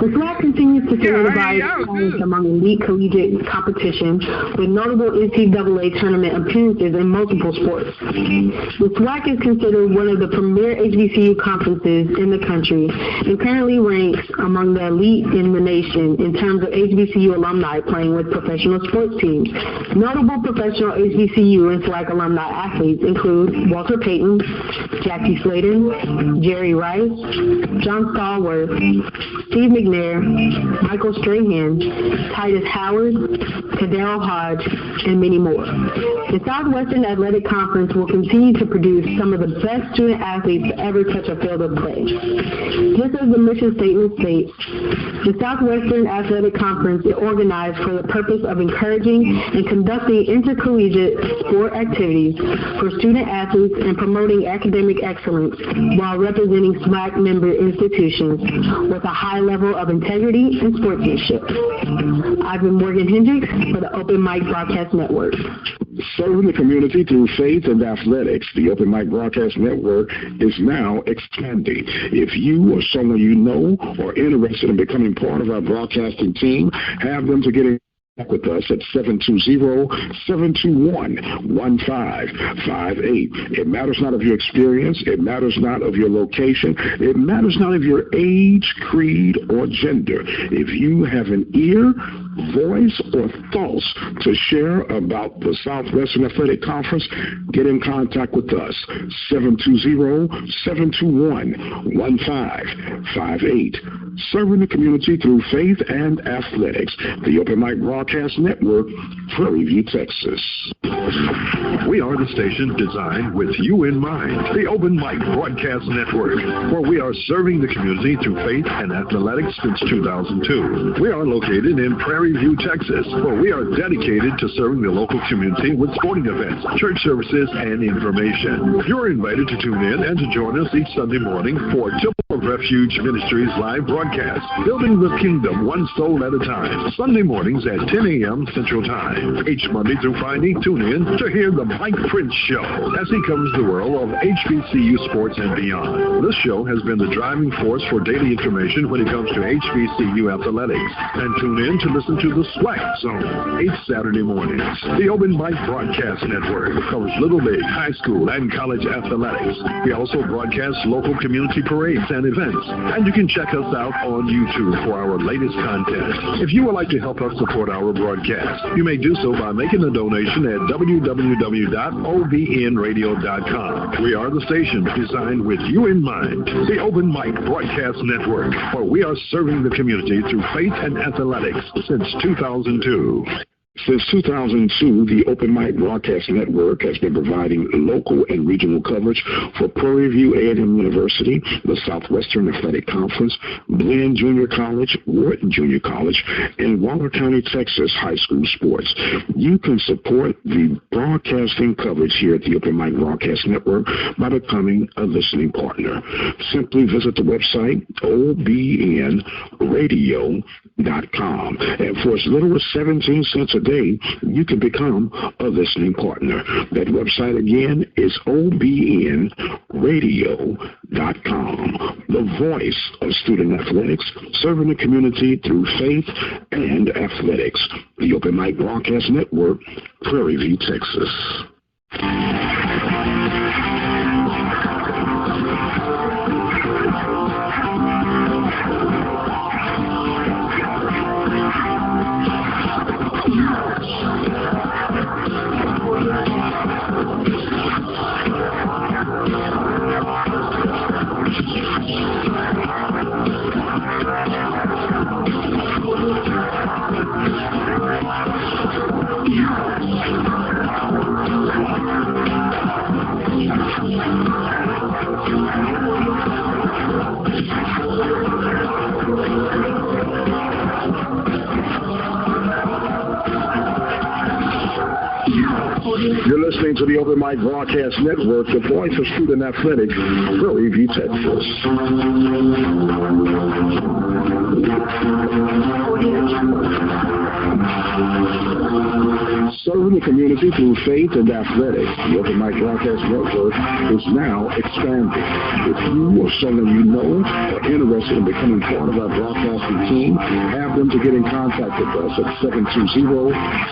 The SWAC continues to solidify its status among elite collegiate competition with notable NCAA tournament appearances in multiple sports. The SWAC is considered one of the premier HBCU conferences in the country and currently ranks among the elite in the nation in terms of HBCU alumni playing with professional sports teams. Notable professional HBCU and SWAC alumni athletes include Walter Payton, Jackie Slater, Jerry Rice, John Stallworth, Steve McNair, Michael Strahan, Titus Howard, Cadell Hodge, and many more. The Southwestern Athletic Conference will continue to produce some of the best student athletes to ever touch a field of play. Just as the mission statement states, the Southwestern Athletic Conference is organized for the purpose of encouraging and conducting intercollegiate sport activities for student athletes and promoting academic excellence while representing SWAC member institutions with a high level of integrity and sportsmanship. I've been Morgan Hendricks for the Open Mic Broadcast Network. Serving the community through faith and athletics, the Open Mic Broadcast Network is now expanding. If you or someone you know are interested in becoming part of our broadcasting team, have them to get in with us at 720-721-1558. It matters not of your experience. It matters not of your location. It matters not of your age, creed, or gender. If you have an ear, voice, or thoughts to share about the Southwestern Athletic Conference, get in contact with us. 720-721-1558. Serving the community through faith and athletics. The Open Mic Broadcast Network, Prairie View, Texas. We are the station designed with you in mind. The Open Mic Broadcast Network, where we are serving the community through faith and athletics since 2002. We are located in Prairie View, Texas, where we are dedicated to serving the local community with sporting events, church services, and information. You're invited to tune in and to join us each Sunday morning for Refuge Ministries live broadcast, building the kingdom one soul at a time. Sunday mornings at 10 a.m. Central Time. Each Monday through Friday, tune in to hear the Mike Prince Show as he covers the world of HBCU sports and beyond. This show has been the driving force for daily information when it comes to HBCU athletics. And tune in to listen to the SWAC Zone, 8 Saturday mornings. The Open Mic Broadcast Network covers Little League, high school, and college athletics. We also broadcast local community parades and events, and you can check us out on YouTube for our latest content. If you would like to help us support our broadcast, you may do so by making a donation at www.obnradio.com. We are the station designed with you in mind, the Open Mic Broadcast Network, where we are serving the community through faith and athletics since 2002. Since 2002, the Open Mic Broadcast Network has been providing local and regional coverage for Prairie View A&M University, the Southwestern Athletic Conference, Glenn Junior College, Wharton Junior College, and Waller County, Texas high school sports. You can support the broadcasting coverage here at the Open Mic Broadcast Network by becoming a listening partner. Simply visit the website obnradio.com, and for as little as 17 cents a day, you can become a listening partner. That website again is obnradio.com. The voice of student athletics, serving the community through faith and athletics. The Open Mic Broadcast Network, Prairie View, Texas. You're listening to the Open Mic Broadcast Network, the voice of student athletics, Prairie View, Texas. Serving the community through faith and athletics, the Open Mic Broadcast Network is now expanding. If you or someone you know are interested in becoming part of our broadcasting team, have them to get in contact with us at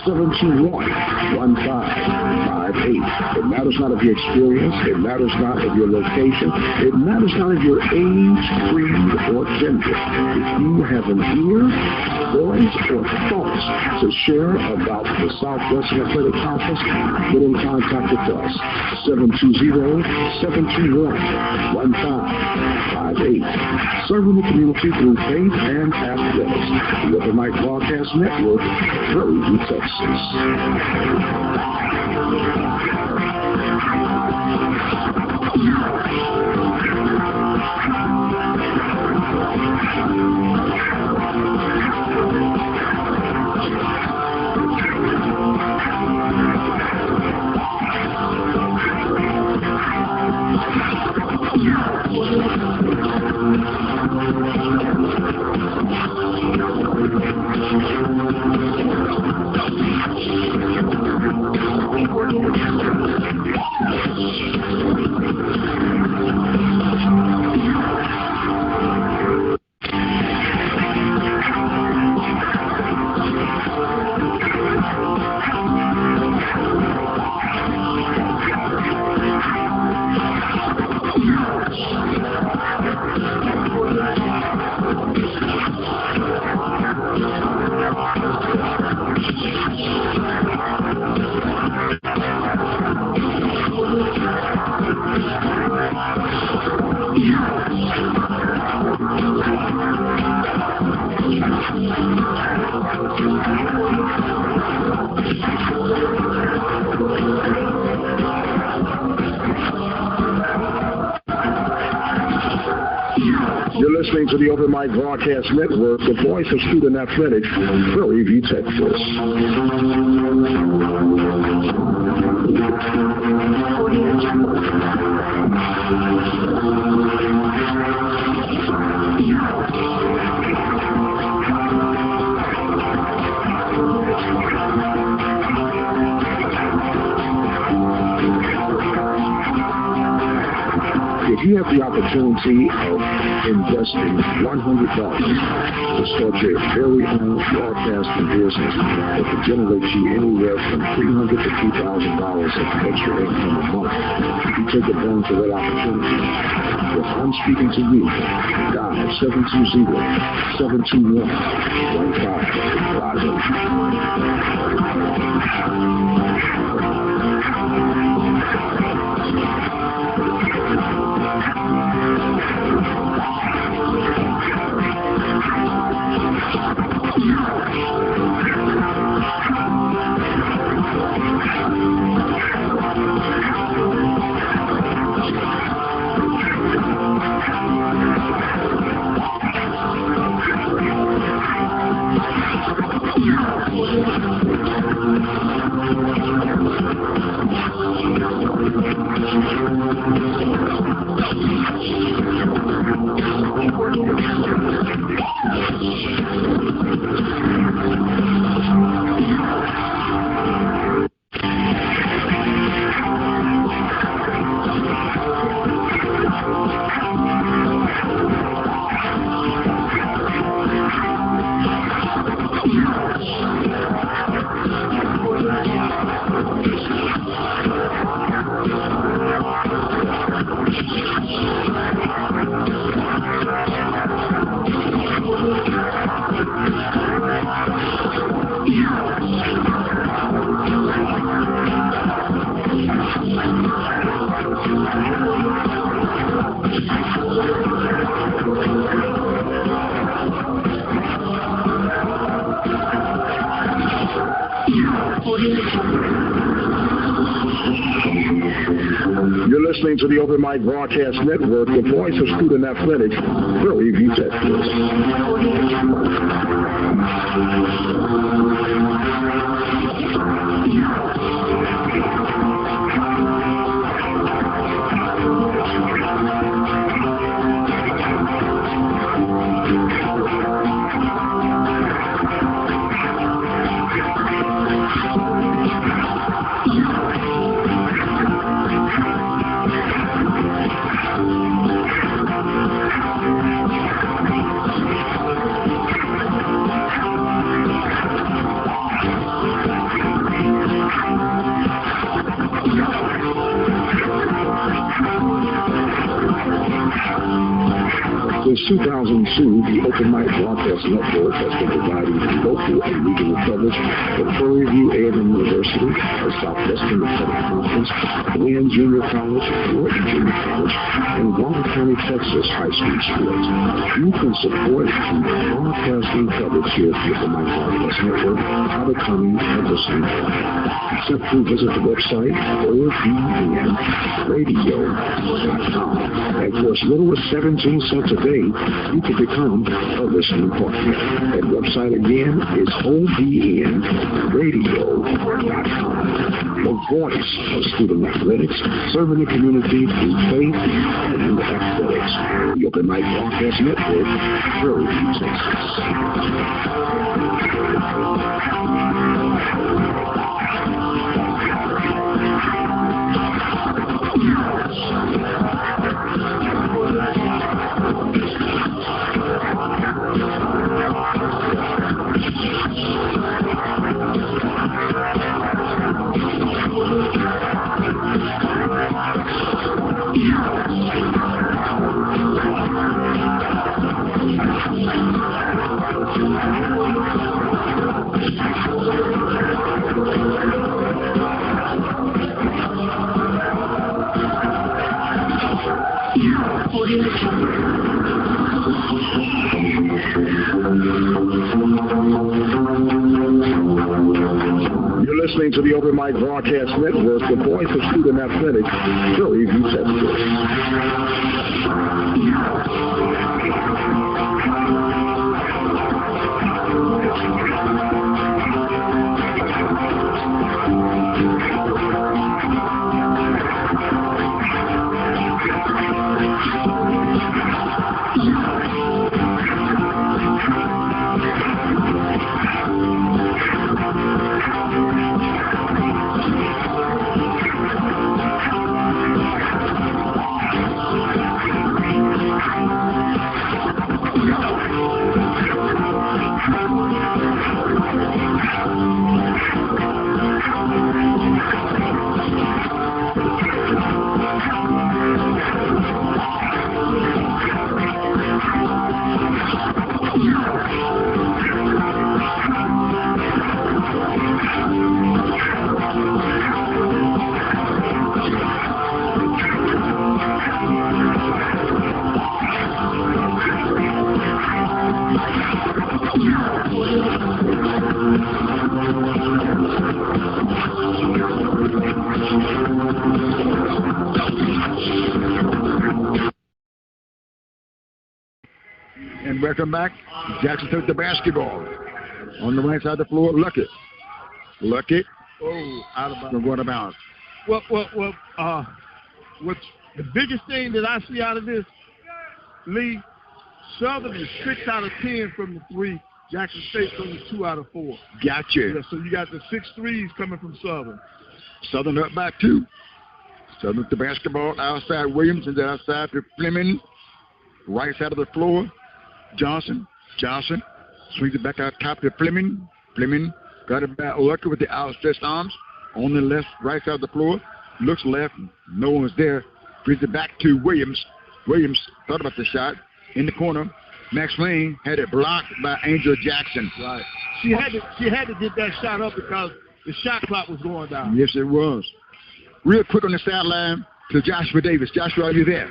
720-721-1558. It matters not of your experience. It matters not of your location. It matters not of your age, creed, or gender. If you have an ear, voice, or thoughts to share about the Southwestern Athletic Conference, get in contact with us. 720-721-1558. Serving the community through faith and athletics. The Open Mic Broadcast Network, Prairie View, Texas. You're listening to the Open Mic Broadcast Network, the voice of student athletics, Prairie View, Texas. If you have the opportunity of investing $100 to start your very own broadcasting business that can generate you anywhere from $300 to $2,000 of extra income a month, you take advantage of that opportunity. If I'm speaking to you, dial 720. You're listening to the Open Mic Broadcast Network, the voice of student athletics, Prairie View, Texas. Since 2002, the Open Mic Broadcast Network has been providing local and regional coverage for Prairie View A&M University, the Southwestern Athletic Conference, Wayne Junior College, Wharton Junior College, and Walton County, Texas high school sports. You can support the broadcasting coverage here at the Open Mic Broadcast Network by becoming a listening partner. Simply visit the website obnradio.com. And for as little as 17 cents a day, you can become a listening partner. That website again is obnradio.com. The voice of student athletics, serving the community through faith and athletics. The Open Mic Broadcast Network, Prairie View, Texas. You're listening to the Open Mic Broadcast Network, the voice of student athletics, Prairie View, Texas. And welcome back. Jackson took the basketball. On the right side of the floor, Luckett. Oh, out of bounds. Going out of bounds. What's the biggest thing that I see out of this, Lee? Southern is 6 out of 10 from the 3. Jackson State's only 2 out of 4. Gotcha. Yeah, so you got the 6 threes coming from Southern. Southern up by 2. Southern with the basketball outside Williams and then outside to Fleming. Right side of the floor. Johnson swings it back out top to Fleming. Fleming got it back Luckett with the outstretched arms on the right side of the floor. Looks left, no one's there. Brings it back to Williams. Williams thought about the shot in the corner. Max Lane had it blocked by Angel Jackson. Right. She had to get that shot up because the shot clock was going down. Yes, it was. Real quick on the sideline to Joshua Davis. Joshua, are you there?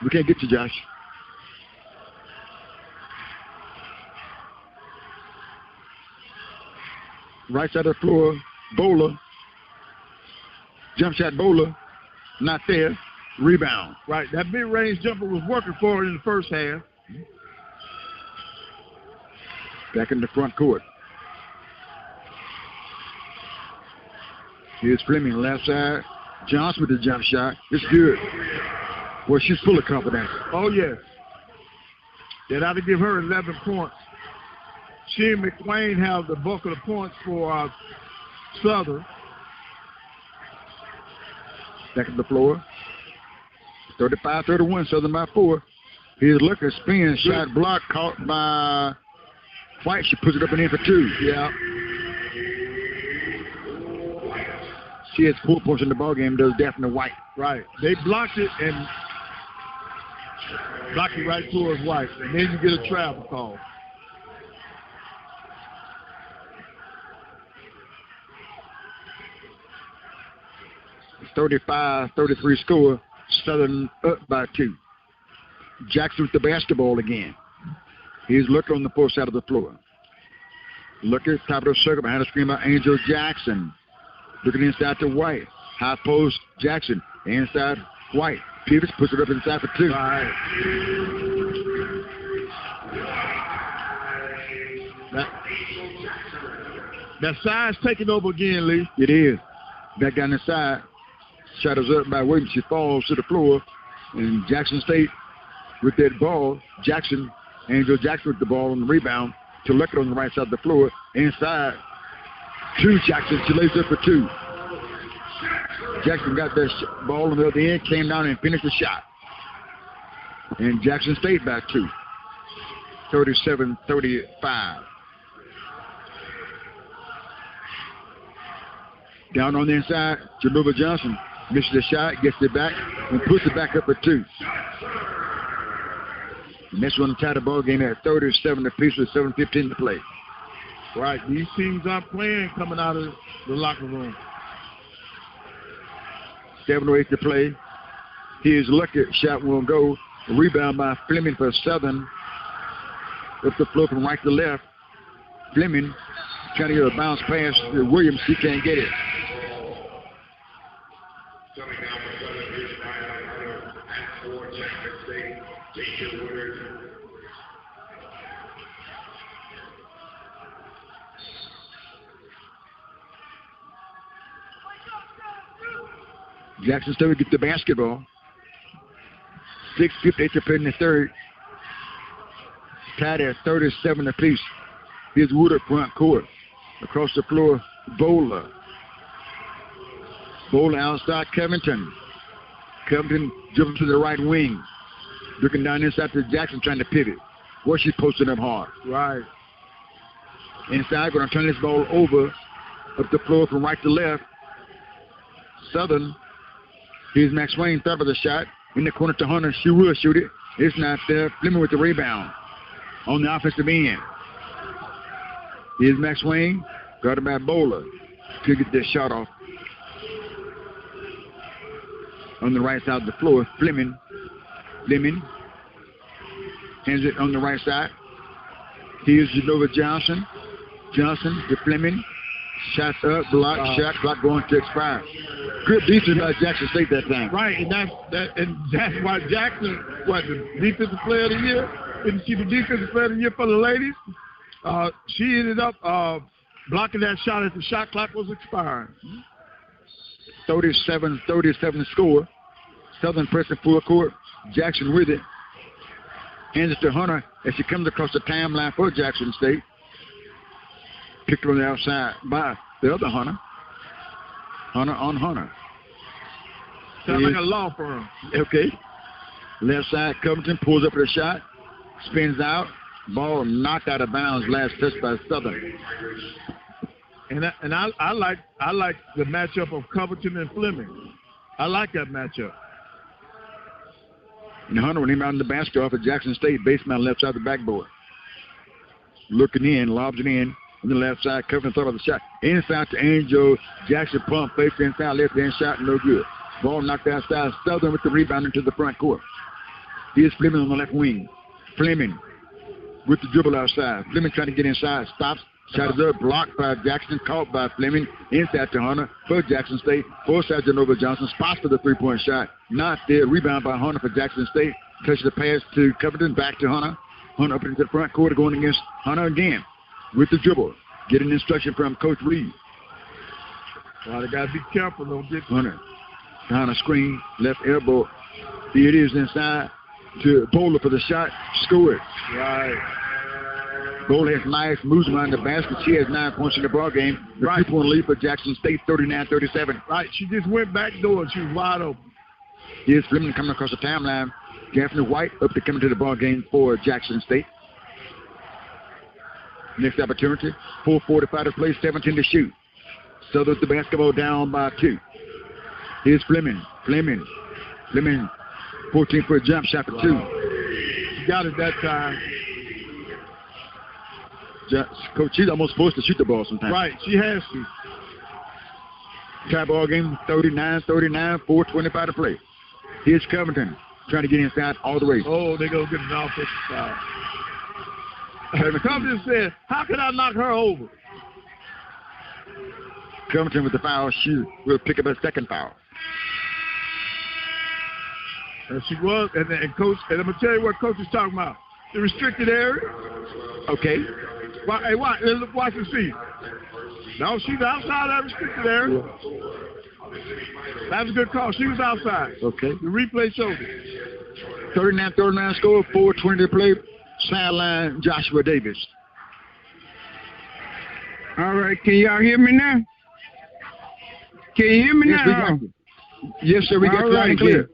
We can't get you, Josh. Right side of the floor, Bowler. Jump shot Bowler. Not there. Rebound. Right. That mid-range jumper was working for her in the first half. Back in the front court. Here's Fleming, left side. Johnson with the jump shot. It's good. Well, she's full of confidence. Oh, yes. They ought to give her 11 points. She and McWayne have the bulk of the points for Southern. Back at the floor. 35-31, Southern by 4. Here's Luckett, spin, shot block, caught by White. She puts it up and in for 2. Yeah. She has 4 points in the ballgame, does Daphne White. Right. They blocked it and blocked it right towards White. And then you get a travel call. It's 35-33 score. Southern up by 2. Jackson with the basketball again. Here's Luckett on the 4th side of the floor. Luckett, top of the circle, behind the screen by Angel Jackson. Looking inside to White. High post, Jackson. Inside, White. Pivots, puts it up inside for 2. Right. That side's taking over again, Lee. It is. Back down the side. Shot is up by Williams. She falls to the floor. And Jackson State with that ball. Angel Jackson with the ball on the rebound to Luckett on the right side of the floor. Inside to Jackson. She lays up for 2. Jackson got that ball on the other end, came down and finished the shot. And Jackson State back 2. 37-35. Down on the inside, Januba Johnson misses the shot, gets it back, and puts it back up for 2. And that's when tie the ball game at 37 apiece with 7:15 to play. Right, these teams aren't playing coming out of the locker room. 7:08 to play. Here's Luckett, shot won't go. A rebound by Fleming for Southern. Up the floor from right to left. Fleming trying to get a bounce pass to Williams. He can't get it. Jackson State will get the basketball. 6:58 to play in the third. Tied at 37 apiece. Here's Woodard front court. Across the floor, Bowler. Bowler outside Covington. Covington dribbles to the right wing. Looking down inside to Jackson trying to pivot. Where she posted up hard. Right. Inside, going to turn this ball over up the floor from right to left. Southern. Here's Max Wayne, third of the shot. In the corner to Hunter. She will shoot it. It's not there. Fleming with the rebound on the offensive end. Here's Max Wayne. Guarded by Bowler. Could get this shot off. On the right side of the floor, Fleming. Hands it on the right side. Here's Genova Johnson. Johnson to Fleming. Shots up, block, shot clock going to expire. Good defense by Jackson State that time. Right, and that's why Jackson, the defensive player of the year? Didn't see the defensive player of the year for the ladies? She ended up blocking that shot as the shot clock was expiring. 37-37 score. Southern pressing full court. Jackson with it. Hands it to Hunter as she comes across the timeline for Jackson State. Picked on the outside by the other Hunter. Hunter on Hunter. Sounds like a law firm. Okay. Left side, Covington pulls up for the shot. Spins out. Ball knocked out of bounds. Last touch by Southern. And I like the matchup of Covington and Fleming. I like that matchup. And Hunter, when he mounted the basket off of Jackson State, baseman left side of the backboard. Looking in, lobs it in. On the left side, Covington thought of the shot. Inside to Angel. Jackson pump, face inside, left hand shot, no good. Ball knocked outside. Southern with the rebound into the front court. Here's Fleming on the left wing. Fleming with the dribble outside. Fleming trying to get inside. Stops. Shot is up. Blocked by Jackson. Caught by Fleming. Inside to Hunter for Jackson State. Force out Genova Johnson. Spots for the three-point shot. Not there. Rebound by Hunter for Jackson State. Touches the pass to Covington. Back to Hunter. Hunter up into the front court going against Hunter again. With the dribble. Getting instruction from Coach Reed. Well, they got to be careful. Don't get Hunter. Behind a screen. Left elbow. Here it is inside to Bowler for the shot. Score it. Right. Bowler has nice moves around the basket. She has 9 points in the ball game. The 2-point lead for Jackson State, 39-37. Right. She just went back door and she was wide open. Here's Fleming coming across the timeline. Gaffney White up to come into the ball game for Jackson State. Next opportunity, 4:45 to play, 17 to shoot. Southern the basketball down by 2. Here's Fleming. 14-foot jump shot for 2. She got it that time. Coach, she's almost forced to shoot the ball sometimes. Right, she has to. Tie ball game, 39-39, 4:25 to play. Here's Covington trying to get inside all the way. Oh, they're going to get an offensive foul. Covington said, how can I knock her over? Covington with the foul. She will pick up a second foul. And she was, and Coach, and I'm going to tell you what Coach is talking about. The restricted area. Okay. Hey, watch and see. No, she's outside that restricted area. That's a good call. She was outside. Okay. The replay shows it. 39-39 score, 4:20 to play. Sideline, Joshua Davis. All right, can y'all hear me now? Can you hear me Yes, now? Yes, sir, we got you loud and clear.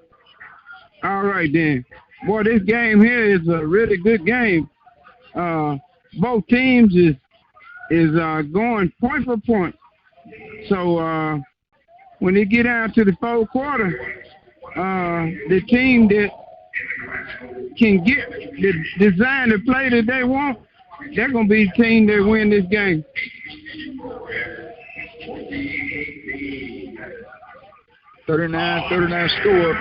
All right, then. Boy, this game here is a really good game. Both teams is going point for point. So when they get down to the fourth quarter, the team that can get the design of play that they want, they're going to be the team that win this game. $39 score.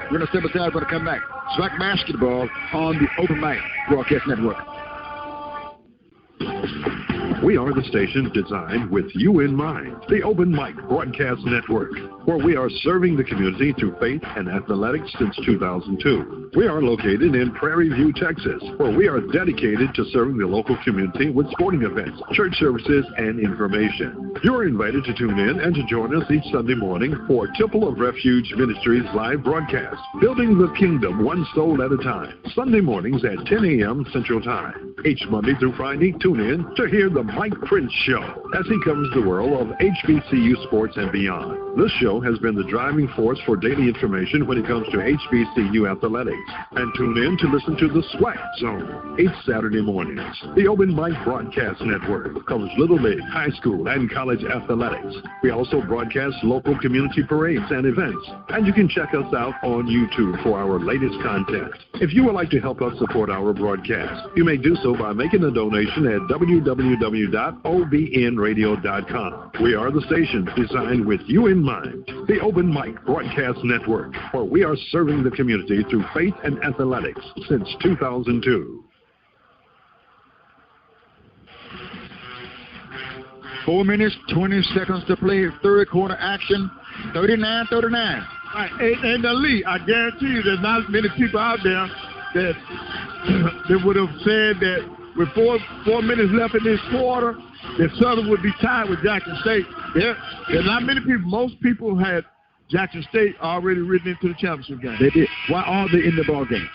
We're going to step aside. We're going to come back. SWAC basketball on the Open Mic Broadcast Network. We are the station designed with you in mind. The Open Mic Broadcast Network, where we are serving the community through faith and athletics since 2002. We are located in Prairie View, Texas, where we are dedicated to serving the local community with sporting events, church services, and information. You're invited to tune in and to join us each Sunday morning for Temple of Refuge Ministries live broadcast, Building the Kingdom One Soul at a Time, Sunday mornings at 10 a.m. Central Time. Each Monday through Friday, tune in to hear the Mike Prince Show as he covers the world of HBCU sports and beyond. This show has been the driving force for daily information when it comes to HBCU athletics. And tune in to listen to the SWAT Zone each Saturday mornings. The Open Mic Broadcast Network covers Little League, high school, and college athletics. We also broadcast local community parades and events. And you can check us out on YouTube for our latest content. If you would like to help us support our broadcast, you may do so by making a donation at www.obnradio.com. We are the station designed with you in mind. The Open Mic Broadcast Network, where we are serving the community through faith and athletics since 2002. 4 minutes, 20 seconds to play. Third quarter action, 39-39. Right. And Lee, I guarantee you there's not many people out there that would have said that with four minutes left in this quarter, that Southern would be tied with Jackson State. There's not many people. Most people had Jackson State already written into the championship game. They did. Why are they in the ball game?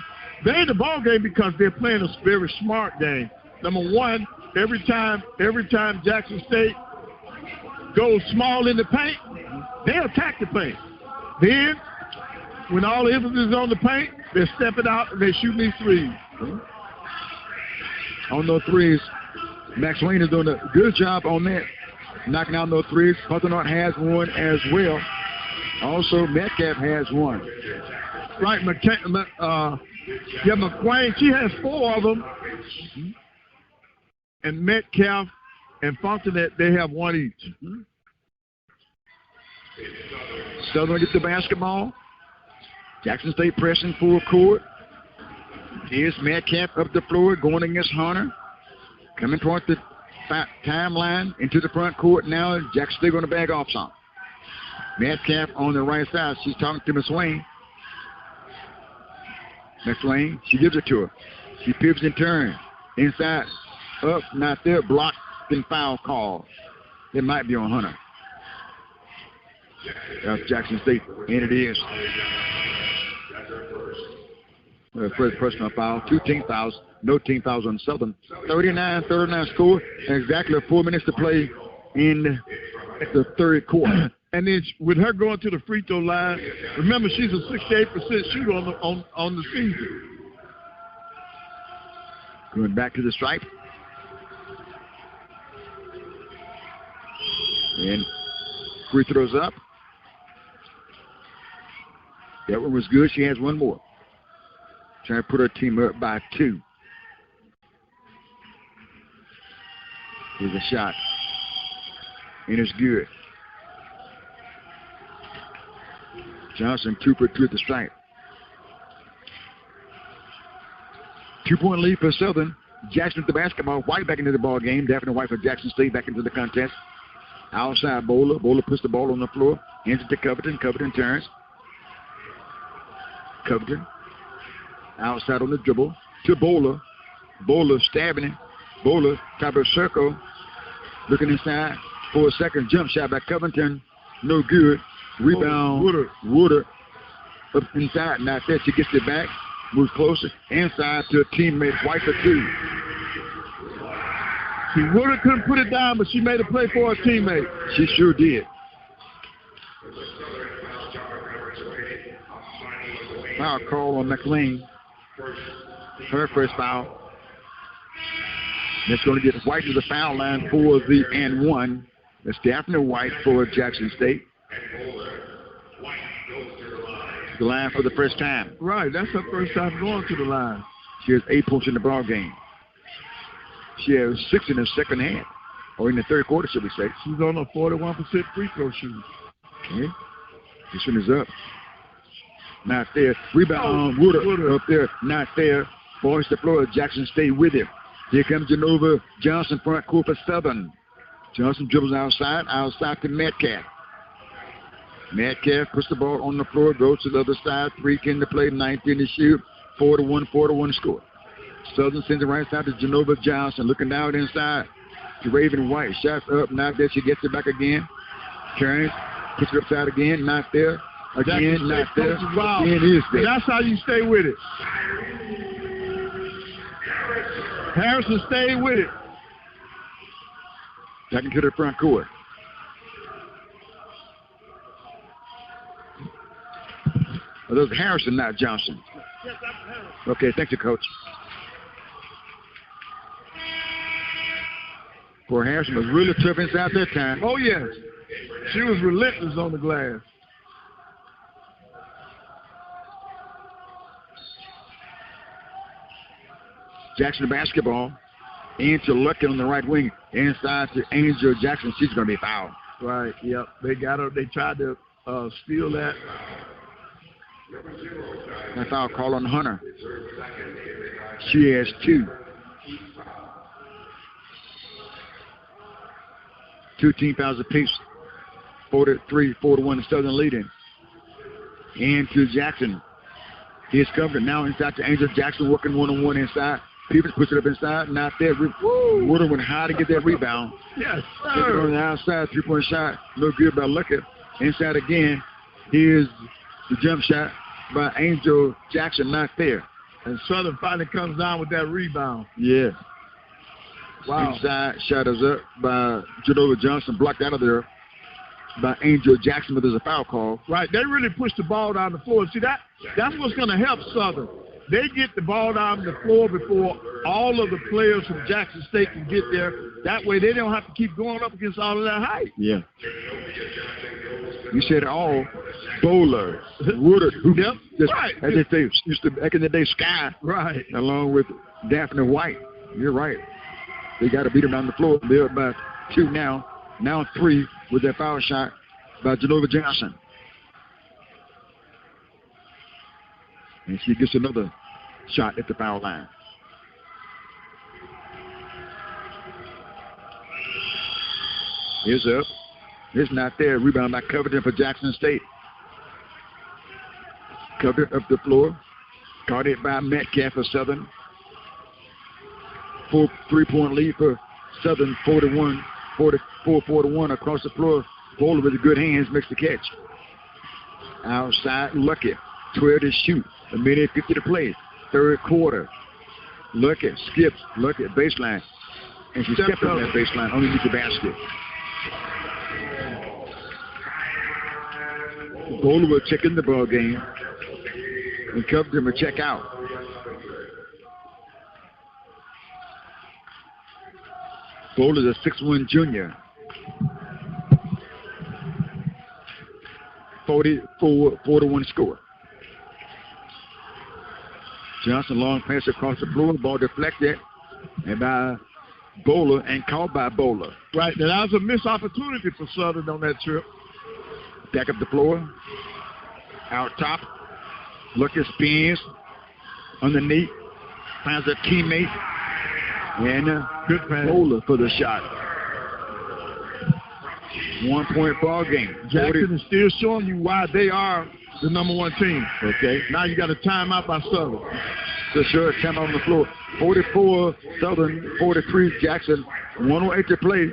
They're in the ball game because they're playing a very smart game. Number one, every time Jackson State goes small in the paint, they attack the paint. Then, when all the emphasis is on the paint, they're stepping out and they're shooting these threes. On those threes, Max Wayne is doing a good job on that, knocking out those threes. Huttonart has one as well. Also, Metcalf has one. Right, McQueen, she has 4 of them. And Metcalf and Fontenette, they have 1 each. Southern gets the basketball. Jackson State pressing full court. Here's Metcalf up the floor going against Hunter. Coming toward the timeline into the front court now. Jackson State going to bag off some. Metcalf on the right side. She's talking to Miss Wayne. Miss Wayne, she gives it to her. She pivots and turns. Inside. Up, not there. Blocked and foul call. It might be on Hunter. That's Jackson State, and it is. First personal foul, 2 team fouls, no team fouls on Southern. 39-39 score, and exactly 4 minutes to play in the third quarter. And then with her going to the free throw line, remember she's a 68% shooter on the season. Going back to the stripe. And free throws up. That one was good. She has one more. Trying to put her team up by 2. Here's a shot. And it's good. Johnson 2 for 2 at the stripe. 2-point lead for Southern. Jackson with the basketball. White back into the ball game. Daphne White for Jackson State back into the contest. Outside Bowler. Bowler puts the ball on the floor. Hands it to Covington. Covington turns. Covington. Outside on the dribble. To Bowler. Bowler stabbing him. Bowler top of the circle. Looking inside for a second. Jump shot by Covington. No good. Rebound. Woodard. Up inside. Not there. She gets it back. Moves closer. Inside to a teammate. White for 2. She Woodard couldn't put it down, but she made a play for her teammate. She sure did. Foul call on McLean. Her first foul. That's going to get White to the foul line for the and 1. That's Daphne White for Jackson State. The line for the first time. Right, that's her first time going to the line. She has 8 points in the ball game. She has 6 in the second half, or in the third quarter, should we say. She's on a 41% free throw shooting. Okay. This one is up. Not there. Rebound. Woodard up there. Not there. Boys the floor. Jackson State with him. Here comes Genova Johnson, front court for Southern. Johnson dribbles outside to Metcalf. Metcalf puts the ball on the floor, goes to the other side, 3 to play, 19 to shoot, 4-1 score. Southern sends it right side to Genova Johnson, looking down inside to Raven White. Shots up, not there, she gets it back again. Turns, puts it upside again, not there. Again, not there. Wow. Again, is there. That's how you stay with it. Harrison stayed with it. Back into the front court. Oh, those Harrison, not Johnson. Yes, that's Harrison. Okay, thank you, Coach. Poor Harrison was really tough inside that time. Oh, yes. She was relentless on the glass. Jackson basketball. Into Luckett on the right wing. Inside to Angel Jackson. She's going to be fouled. Right, yep. They got her. They tried to steal that. That foul call on Hunter. She has 2. 2 team fouls apiece. 43-41 Southern leading. Into Jackson. He's covered now inside to Angel Jackson working one-on-one inside. Peepers puts it up inside, not there. Woodard went high to get that rebound. Yes, sir. On the outside, 3-point shot. No good by Luckett. Inside again. Here's the jump shot by Angel Jackson, not there. And Southern finally comes down with that rebound. Yeah. Wow. Inside shot is up by Genova Johnson, blocked out of there by Angel Jackson, but there's a foul call. Right. They really pushed the ball down the floor. See, that's what's going to help Southern. They get the ball down the floor before all of the players from Jackson State can get there. That way they don't have to keep going up against all of that height. Yeah. You said all. Bowler, Woodard, who yep. Right. As they say, used to back in the day, Sky. Right. Along with Daphne White. You're right. They got to beat them down the floor. They're up by 2 now. Now 3 with that foul shot by Genova Johnson. And she gets another shot at the foul line. Here's up. It's not there. Rebound by Covington for Jackson State. Covington up the floor. Guarded by Metcalf for Southern. 3-point lead for Southern, 44-41 across the floor. Bowler with the good hands makes the catch. Outside, Luckett. 12 to shoot. 1:50 to play. Third quarter. Luckett skips. Luckett baseline. And she stepped on that baseline underneath the basket. Bowler will check in the ball game. And Covington will check out. Bowler's a 6'1" junior. 44-41 score. Johnson long pass across the floor, ball deflected, and by Bowler and caught by Bowler. Right, now that was a missed opportunity for Southern on that trip. Back up the floor, out top. Luckett spins underneath, finds a teammate, and good pass. Bowler for the shot. 1-point ball game. Jackson is still showing you why they are the number 1 team. Okay. Now you got a timeout by Southern. The short timeout on the floor. 44 Southern, 43 Jackson. 1:08 to play.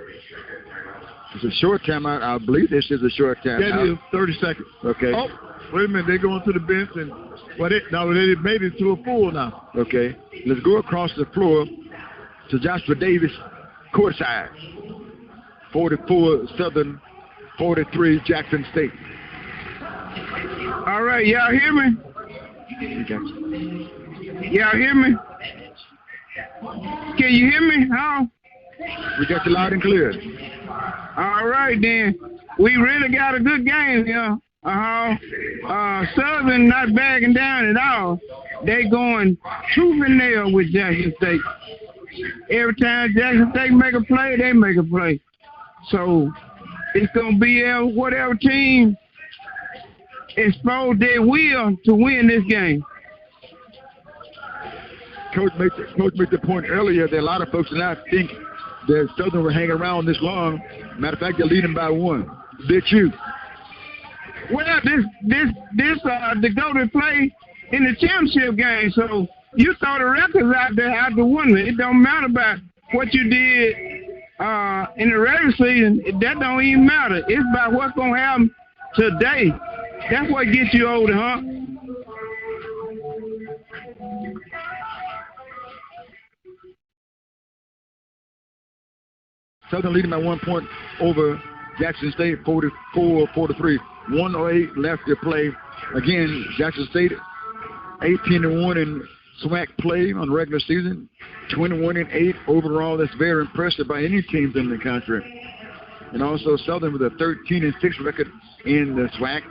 It's a short timeout. I believe this is a short timeout. That is 30 seconds. Okay. Oh, wait a minute. They're going to the bench and they made it to a full now. Okay. Let's go across the floor to Joshua Davis, courtside. 44 Southern, 43 Jackson State. All right, y'all hear me? Okay. Y'all hear me? Can you hear me? How? We got you loud and clear. All right, then. We really got a good game here. Southern not backing down at all. They going tooth and nail with Jackson State. Every time Jackson State make a play, they make a play. So it's going to be whatever team exposed their will to win this game. Coach made the point earlier that a lot of folks now think that Southern will hang around this long. Matter of fact, they're leading by 1. Did you? Well, they go to play in the championship game, so you throw the records out there out the window. It don't matter about what you did in the regular season. That don't even matter. It's about what's going to happen today. That's what gets you over the hump. Southern leading by 1 point over Jackson State, 44-43. 1:08 left to play. Again, Jackson State 18-1 in SWAC play on the regular season, 21-8 overall. That's very impressive by any teams in the country. And also Southern with a 13-6 record in the SWAC,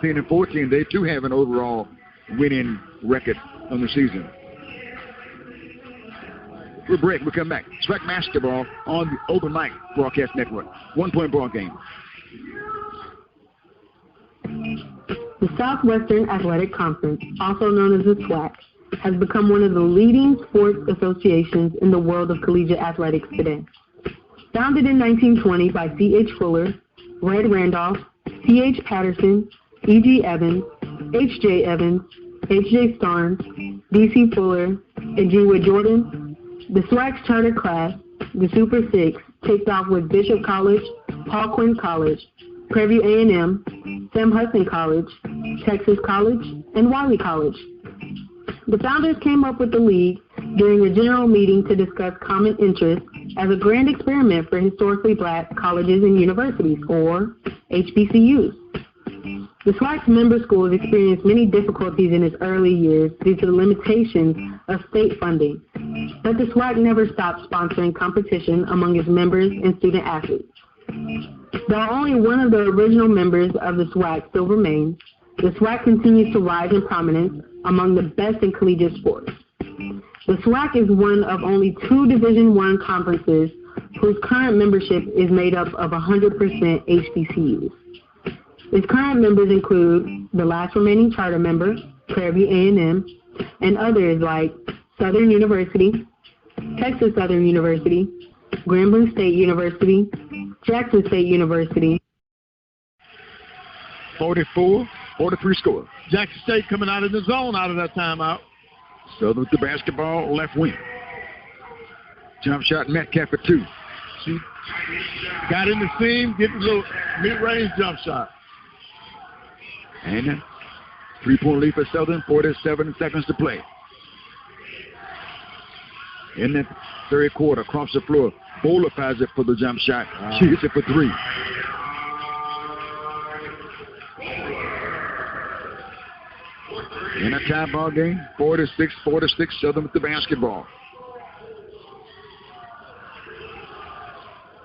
16-14. They too have an overall winning record on the season. We'll break. We'll come back. SWAC basketball on the Open Mic Broadcast Network. 1 point ball game. The Southwestern Athletic Conference, also known as the SWAC, has become one of the leading sports associations in the world of collegiate athletics today. Founded in 1920 by C.H. Fuller, Red Randolph, C.H. Patterson, E.G. Evans, H.J. Evans, H.J. Starnes, D.C. Fuller, and G. Wood Jordan, the SWAC's charter class, the Super Six, kicked off with Bishop College, Paul Quinn College, Prairie A&M, Sam Hudson College, Texas College, and Wiley College. The founders came up with the league during a general meeting to discuss common interests as a grand experiment for historically black colleges and universities, or HBCUs. The SWAC's member schools experienced many difficulties in its early years due to the limitations of state funding, but the SWAC never stopped sponsoring competition among its members and student athletes. Though only one of the original members of the SWAC still remains, the SWAC continues to rise in prominence among the best in collegiate sports. The SWAC is one of only 2 Division I conferences whose current membership is made up of 100% HBCUs. Its current members include the last remaining charter member, Prairie A&M, and others like Southern University, Texas Southern University, Grambling State University, Jackson State University. 44-43 score. Jackson State coming out of the zone out of that timeout. Southern with the basketball, left wing. Jump shot, Metcalf for 2. She got in the seam, get the little mid-range jump shot. And a 3-point lead for Southern, 47 seconds to play. In the third quarter, across the floor, Bowler fires it for the jump shot. She hits it for 3. In a tie ball game, 46-46, Southern with the basketball.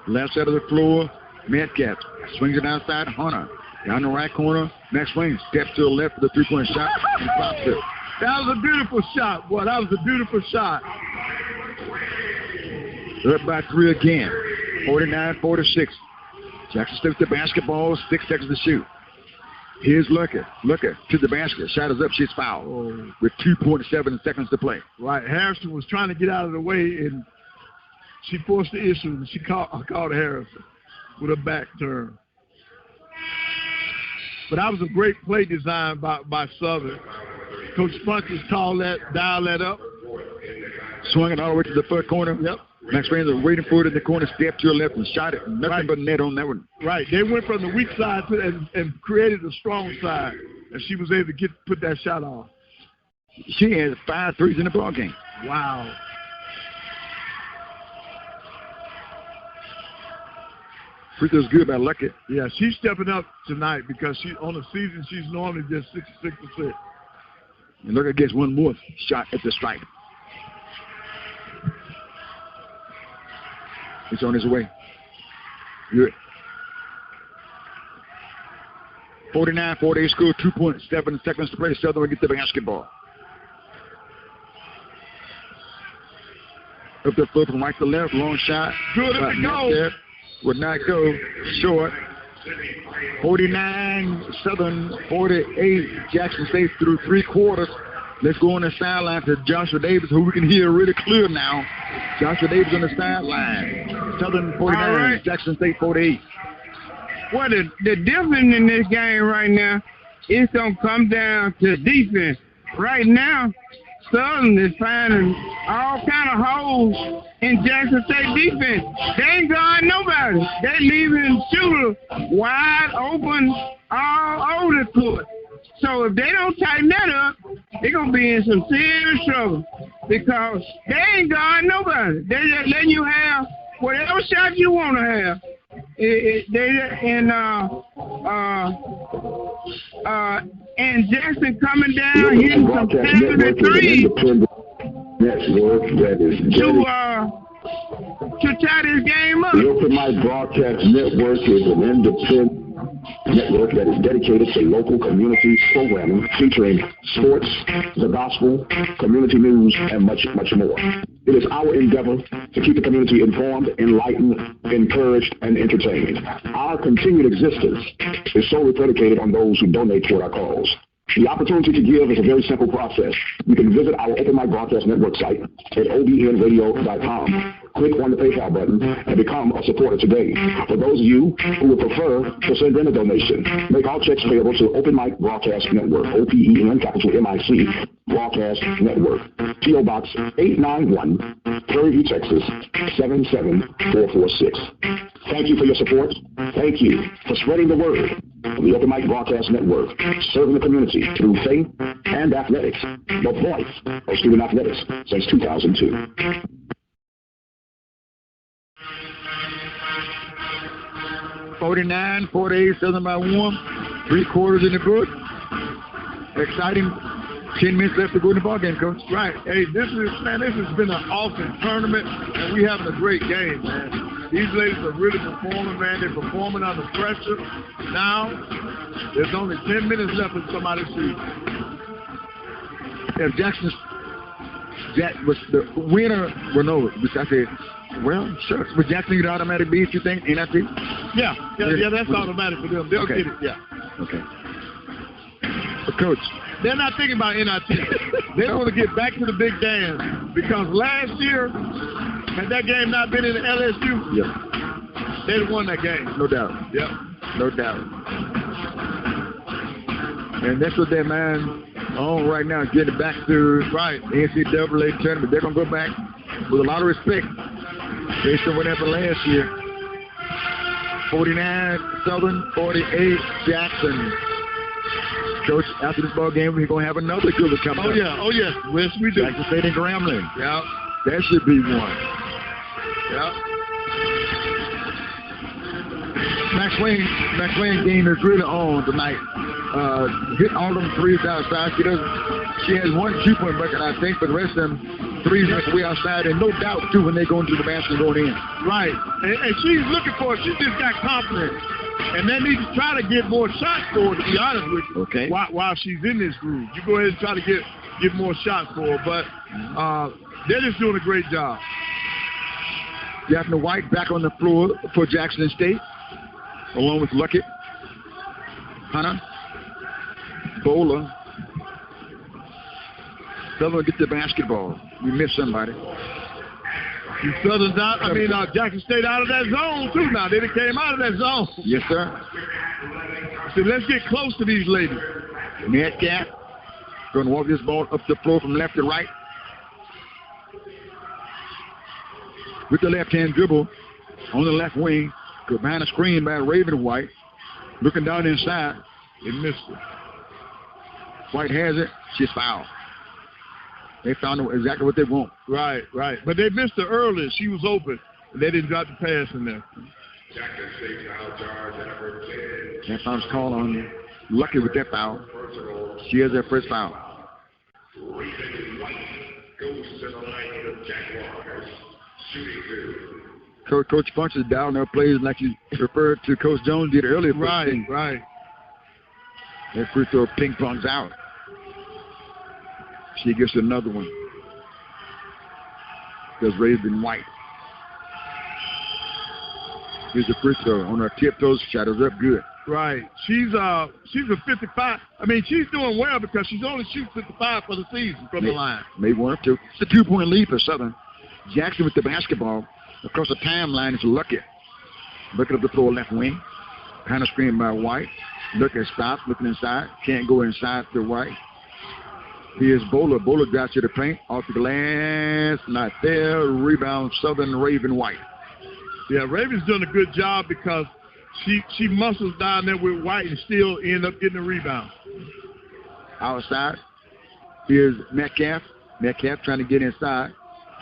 Left side of the floor, Metcalf swings it outside, Hunter. Down the right corner, next swing, steps to the left for the 3-point shot, and drops it. That was a beautiful shot, boy. That was a beautiful shot. Up by 3 again, 49-46. Jackson State with the basketball, 6 seconds to shoot. Here's Lucker to the basket. Shot is up, she's fouled with 2.7 seconds to play. Right, Harrison was trying to get out of the way, and she forced the issue, and she caught Harrison with a back turn. But that was a great play design by Southern. Coach Funches dialed that up. Swung it all the way to the third corner. Yep. Max Raines was waiting for it in the corner, stepped to the left and shot it. Nothing but net on that one. Right. They went from the weak side and created a strong side, and she was able to put that shot off. She had 5 threes in the ball game. Wow. Free throw's good by Luckett. Yeah, she's stepping up tonight because on the season she's normally just 66%. And Luckett gets one more shot at the stripe. He's on his way. Good. 49-48 score, 2.7 seconds to play. Southern will get the basketball. Up the floor from right to left, long shot. Good at the goal. Would not go. Short. 49 Southern, 48 Jackson State through 3 quarters. Let's go on the sideline to Joshua Davis, who we can hear really clear now. Joshua Davis on the sideline. Southern 49, right. Jackson State 48. Well, the difference in this game right now, it's going to come down to defense. Right now, Southern is finding all kind of holes in Jackson State defense. They ain't guarding nobody. They leaving shooter wide open all over the court. So if they don't tighten that up, they're going to be in some serious trouble because they ain't guarding nobody. They just letting you have whatever shot you want to have. And Jackson coming down hitting some 73 to tie this game up. The Open Mic Broadcast Network is an independent network that is dedicated to local community programming featuring sports, the gospel, community news, and much, much more. It is our endeavor to keep the community informed, enlightened, encouraged, and entertained. Our continued existence is solely predicated on those who donate toward our cause. The opportunity to give is a very simple process. You can visit our Open Mic Broadcast Network site at obnradio.com. Click on the PayPal button and become a supporter today. For those of you who would prefer to send in a donation, make all checks payable to Open Mic Broadcast Network, OPEN, capital MIC, Broadcast Network, P.O. Box 891, Prairie View, Texas, 77446. Thank you for your support. Thank you for spreading the word of the Open Mic Broadcast Network, serving the community through faith and athletics, the voice of student athletics since 2002. $49-48, Southern by 1, 3 quarters in the book. Exciting. 10 minutes left to go in the ball game, Coach. Right. Hey, this has been an awesome tournament, and we having a great game, man. These ladies are really performing, man. They're performing under pressure. Now, there's only 10 minutes left in somebody's season. If Jack was the winner, well, no, which I said, well, sure. Would Jackson get automatic beat, you think, NIT? Yeah, that's automatic for them. They'll get it, yeah. Okay. But Coach, they're not thinking about NIT. They want to get back to the big dance because last year, had that game not been in the LSU, they'd have won that game. No doubt. Yep. No doubt. And that's what their mind on right now, getting back to NCAA tournament. They're going to go back with a lot of respect based on what happened last year. 49 Southern, 48 Jackson. Coach, after this ball game, we're going to have another good one coming up. Oh, yeah. Yes, we do. Jackson State and Grambling. Yeah. That should be one. Yeah. Max Wayne game is really on tonight. Hit all them threes outside. She has 1 2-point bucket, I think, but the rest of them threes are way outside, and no doubt, too, when they go into the basket going in. Right. And she's looking for it. She just got confidence. And they need to try to get more shots for her, to be honest with you. Okay. While she's in this groove. You go ahead and try to get more shots for her. But they're just doing a great job. Daphne White back on the floor for Jackson State, along with Luckett, Hunter, Bowler. Southern get the basketball. We missed somebody. Southern's out. Jackson State out of that zone, too, now. They came out of that zone. Yes, sir. So let's get close to these ladies. Metcalf going to walk this ball up the floor from left to right. With the left-hand dribble on the left wing. Go behind a screen by Raven White. Looking down inside. They missed it. White has it. She's fouled. They found exactly what they want. Right. But they missed her earlier. She was open. They didn't drop the pass in there. Jackson State foul charge number 10. That foul's called on Lucky with that foul. She has her first foul. Raven White goes to the line of Jaguars. Shooting two. Coach Funches down there plays like you referred to Coach Jones did earlier. Right. That free throw ping pongs out. She gets another one. Because Raven White. Here's the free throw on her tiptoes. Shadows up good. Right. She's a 55. I mean, she's doing well because she's only shooting 55 for the season from the line. Maybe 1 or 2. It's a 2-point lead for Southern. Jackson with the basketball across the timeline is Luckett. Looking up the floor left wing. Kind of screened by White. Luckett stops, looking inside. Can't go inside to White. Here's Bowler. Bowler drops to the paint. Off the glass. Not there. Rebound Southern Raven White. Yeah, Raven's doing a good job because she muscles down there with White and still end up getting a rebound. Outside. Here's Metcalf. Metcalf trying to get inside.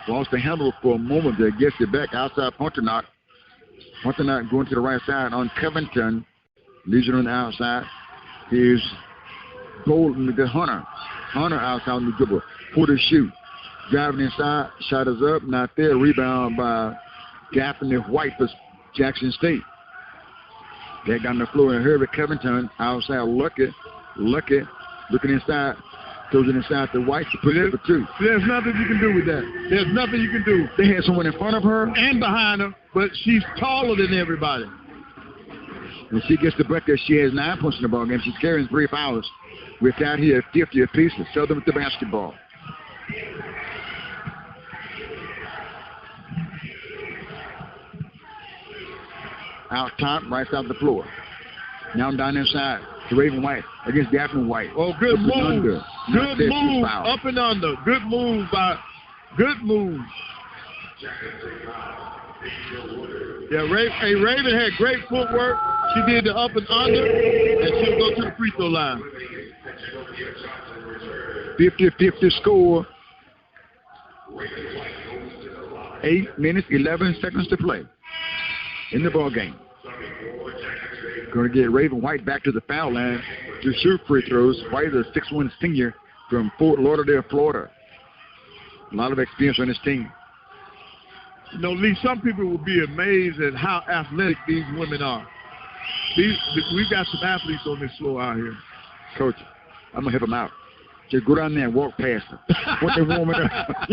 Lost the handle for a moment there. Gets it back outside Pontonac. Pontonac going to the right side on Covington. Leaves it on the outside. Here's Golden, the Hunter. Hunter outside on the dribble. For the shoot. Driving inside. Shot is up. Not there. Rebound by Gaffney White for Jackson State. They got on the floor and Herbert Covington outside Luckett. Luckett looking inside. Throws it inside to White to put it for 2. There's nothing you can do with that. There's nothing you can do. They had someone in front of her and behind her, but she's taller than everybody. And she gets the bucket. She has 9 points in the ball game. She's carrying 3 fouls. With that here, 50 apiece. Southern with the basketball. Out top, right side of the floor. Now down inside to Raven White against Gaffney White. Oh, good move. Good move. Up and under. Good move. Yeah, Raven had great footwork. She did the up and under, and she'll go to the free throw line. 50-50 score. 8 minutes, 11 seconds to play in the ball game. Going to get Raven White back to the foul line to shoot free throws. White is a 6'1" senior from Fort Lauderdale, Florida. A lot of experience on this team. You know, Lee, some people will be amazed at how athletic these women are. We've got some athletes on this floor out here. Coach, I'm going to help them out. Just go down there and walk past them. When they're warming up.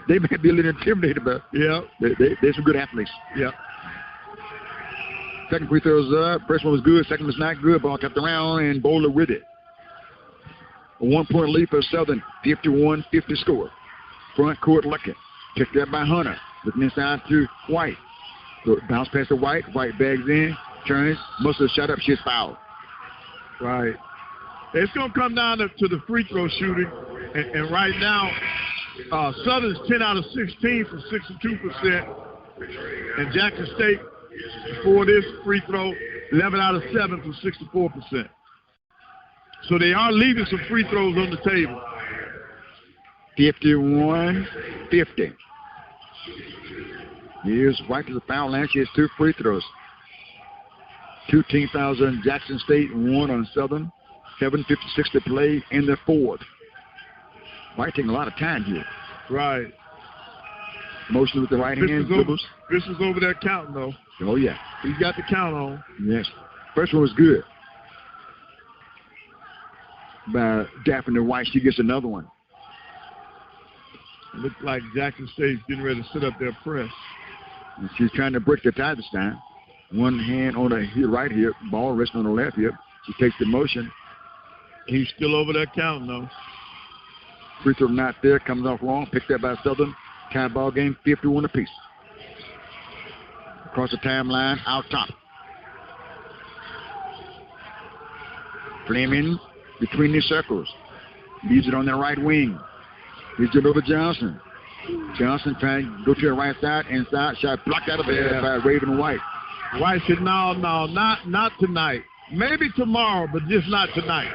They may be a little intimidated, but yeah, they're some good athletes. Yeah. Second free throw's up. First one was good. Second was not good. Ball kept around and Bowler with it. A 1-point lead for Southern. 51-50 score. Front court Luckett. Picked up by Hunter. Looking inside to White. So bounce past to White. White bags in. Turns. Most of the shot up. She's fouled. Right. It's going to come down to the free throw shooting. And right now, Southern's 10 out of 16 for 62%. And Jackson State, before this free throw, 11 out of 7 for 64%. So they are leaving some free throws on the table. 51-50. Here's White to the foul line. She has 2 free throws. 2 team fouls on Jackson State, 1 on Southern. 7:56 to play in the fourth. White taking a lot of time here. Right. Motion with the right hand. This is over there counting, though. Oh, yeah. He's got the count on. Yes. First one was good. By Daphne White, she gets another one. It looks like Jackson State's getting ready to sit up their press. And she's trying to break the tie this time. One hand on the right hip, ball resting on the left hip. She takes the motion. He's still over there counting, though. Free throw not there, comes off long, picked up by Southern. Tie ball game, 51 apiece. Across the timeline, out top. Fleming between the circles. Leaves it on the right wing. Here's Genova Johnson. Johnson trying to go to the right side, inside, shot blocked out of there by Raven White. White said, no, not tonight. Maybe tomorrow, but just not tonight.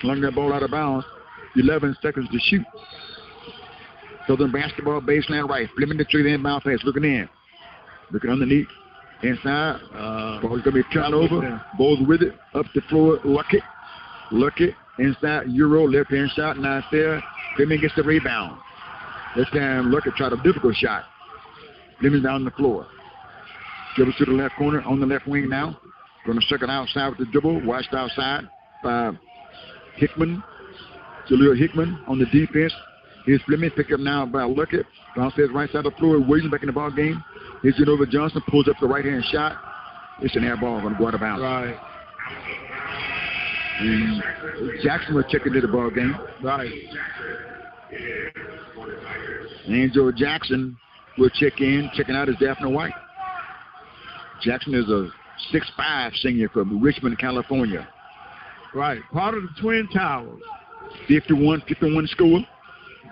Slung that ball out of bounds. 11 seconds to shoot. Southern basketball, baseline right. Flipping the tree, inbound pass, looking in. Looking underneath. Inside. Ball's going to be turned over. Ball's with it. Up the floor. Luckett. Inside. Euro. Left-hand shot. Not there. Fleming gets the rebound. This time, Luckett tried a difficult shot. Fleming down the floor. Dribbles to the left corner. On the left wing now. Going to circle outside with the dribble. Watched outside by Hickman. Jaleel Hickman on the defense. Here's Fleming picked up now by Luckett. Downstairs right side of the floor. Williams back in the ball game. Here's Genova Johnson. Pulls up the right-hand shot. It's an air ball going to go out of bounds. Right. And Jackson will check into the ball game. Right. Angel Jackson will check in. Checking out is Daphne White. Jackson is a 6'5" senior from Richmond, California. Right. Part of the Twin Towers. 51 score.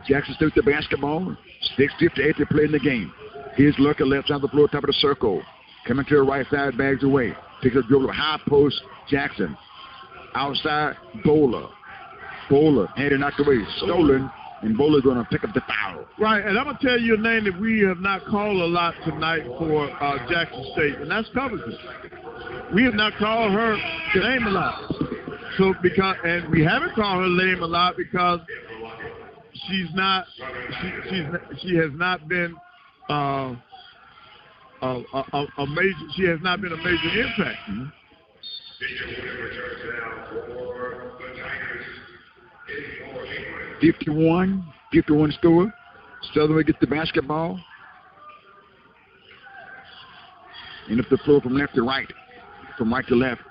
Jackson State with the basketball. 6:58 to play in the game. Here's Luckett left side of the floor, top of the circle. Coming to the right side, bags away. Picks up dribble, high post, Jackson. Outside, Bowler. Bowler had it knocked away, stolen, and Bowler's going to pick up the foul. Right, and I'm going to tell you a name that we have not called a lot tonight for Jackson State, and that's Covington. We have not called her name a lot. So and we haven't called her name a lot because she has not been a major impact. Mm-hmm. 51 score. Southern will get the basketball. And up the floor from left to right. From right to left.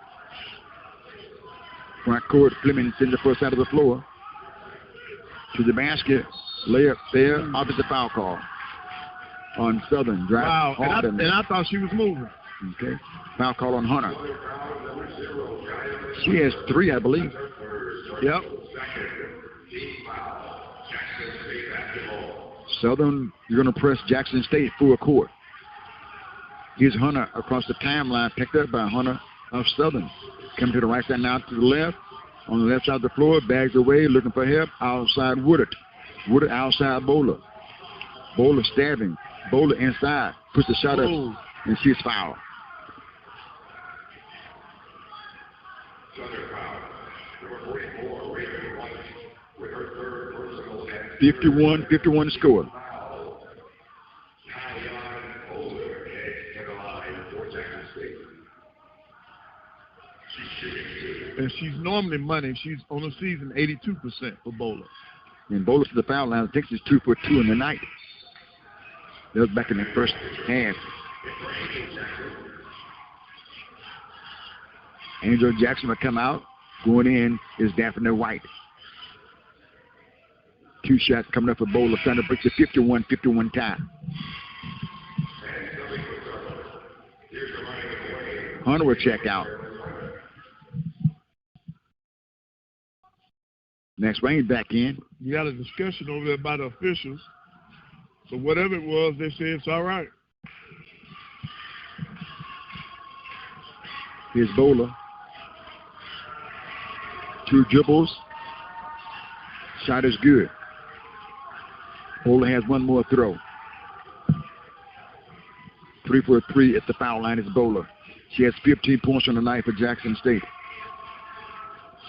Front court, Fleming in the first side of the floor. To the basket. Layup there. Opposite foul call. On Southern. Drive. Wow. And I thought she was moving. Okay. Foul call on Hunter. She has 3, I believe. Yep. Southern, you're going to press Jackson State full court. Here's Hunter across the timeline, picked up by Hunter of Southern. Coming to the right side now to the left. On the left side of the floor, bags away, looking for help. Outside Woodard. Woodard outside Bowler. Bowler stabbing. Bowler inside. Puts the shot up, and she's fouled. 51 score. And she's normally money. She's on the season 82% for Bowler. And Bowler to the foul line. I think she's 2 for 2 in the night. That was back in the first half. Angel Jackson will come out. Going in is Daphne White. 2 shots coming up for Bowler. Trying to break the 51-51 tie. Hunter will check out. Next range back in. You got a discussion over there by the officials. So whatever it was, they said it's all right. Here's Bowler. 2 dribbles. Shot is good. Bowler has 1 more throw. 3 for 3 at the foul line is Bowler. She has 15 points on the night for Jackson State.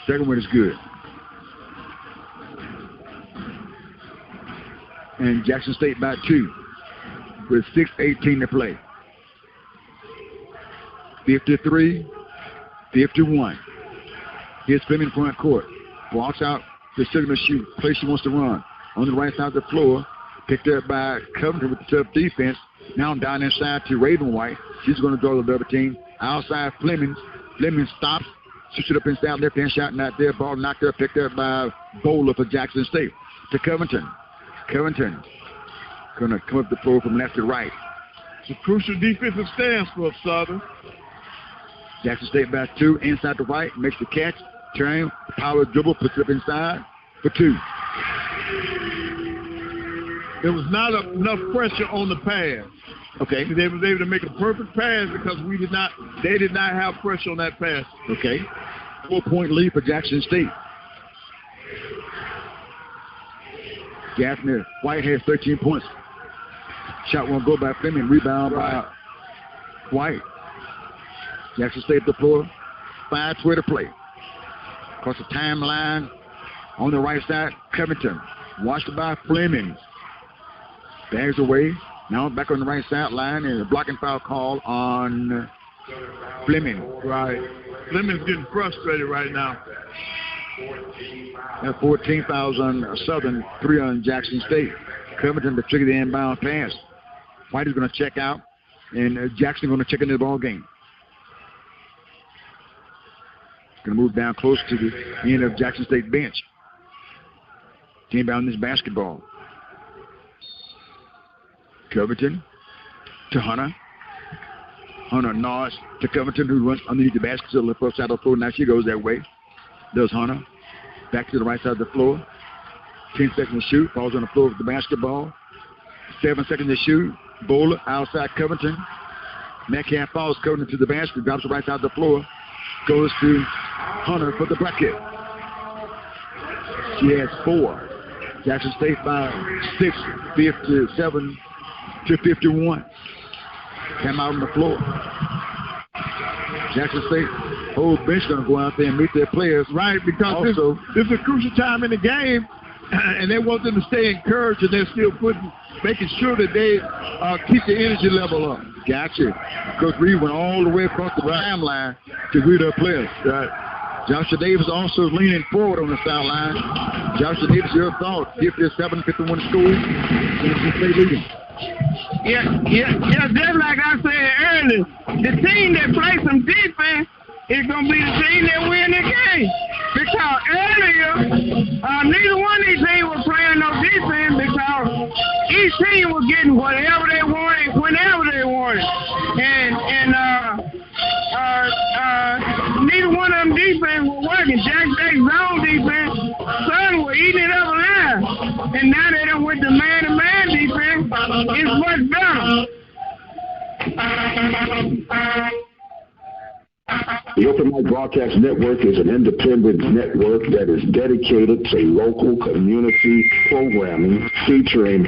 Second one is good. And Jackson State by 2 with 6:18 to play. 53-51. Here's Fleming front court. Walks out to signal shoot. Place she wants to run. On the right side of the floor. Picked up by Covington with the tough defense. Now down inside to Raven White. She's going to draw the double team. Outside Fleming. Fleming stops. Shoots it up inside. Left hand shot not there. Ball knocked up. Picked up by Bowler for Jackson State. To Covington. Covington going to come up the floor from left to right. It's a crucial defensive stance for Southern. Jackson State by 2. Inside to right. Makes the catch. Turn. Power dribble. Puts it up inside for 2. There was not enough pressure on the pass. Okay. They was able to make a perfect pass because they did not have pressure on that pass. Okay. 4-point lead for Jackson State. Daphne White has 13 points. Shot won't go by Fleming. Rebound by White. Jackson State at the floor. 5:12 to play. Across the timeline. On the right side, Covington. Watched by Fleming. Bags away. Now back on the right sideline and a blocking foul call on Fleming. Right. Fleming's getting frustrated right now. That's 14 fouls on Southern, 3 on Jackson State. Covington to trigger the inbound pass. White is going to check out, and Jackson going to check into the ball game. Going to move down close to the end of Jackson State bench. Inbound this basketball. Covington to Hunter. Hunter nods to Covington, who runs underneath the basket to the left side of the floor. Now she goes that way. Does Hunter. Back to the right side of the floor. 10 seconds to shoot. Falls on the floor with the basketball. 7 seconds to shoot. Bowler outside Covington. Metcalf follows Covington to the basket. Drops the right side of the floor. Goes to Hunter for the bucket. She has 4. Jackson State by 6, 57 to 51. Came out on the floor. Jackson State whole bench going to go out there and meet their players. Right, because also, this is a crucial time in the game, and they want them to stay encouraged, and they're still making sure that they keep the energy level up. Gotcha. Coach Reed went all the way across the timeline to greet our players. Right. Joshua Davis also leaning forward on the sideline. Joshua Davis, your thought? 57-51 score. Jackson State leading. Yeah, just like I said earlier, the team that plays some defense is going to be the team that win the game. Because earlier, neither one of these teams were playing no defense because each team was getting whatever they wanted, whenever they wanted. And neither one of them defense was working. Jackson State zone defense, Southern were eating it up alive. And now they done with the man-to-man defense. It's much better. The Open Mic Broadcast Network is an independent network that is dedicated to local community programming featuring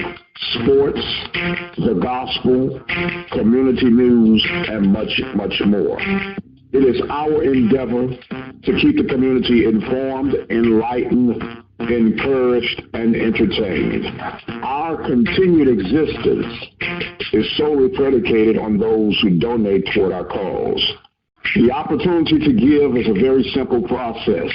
sports, the gospel, community news, and much, much more. It is our endeavor to keep the community informed, enlightened, encouraged, and entertained. Our continued existence is solely predicated on those who donate toward our cause. The opportunity to give is a very simple process.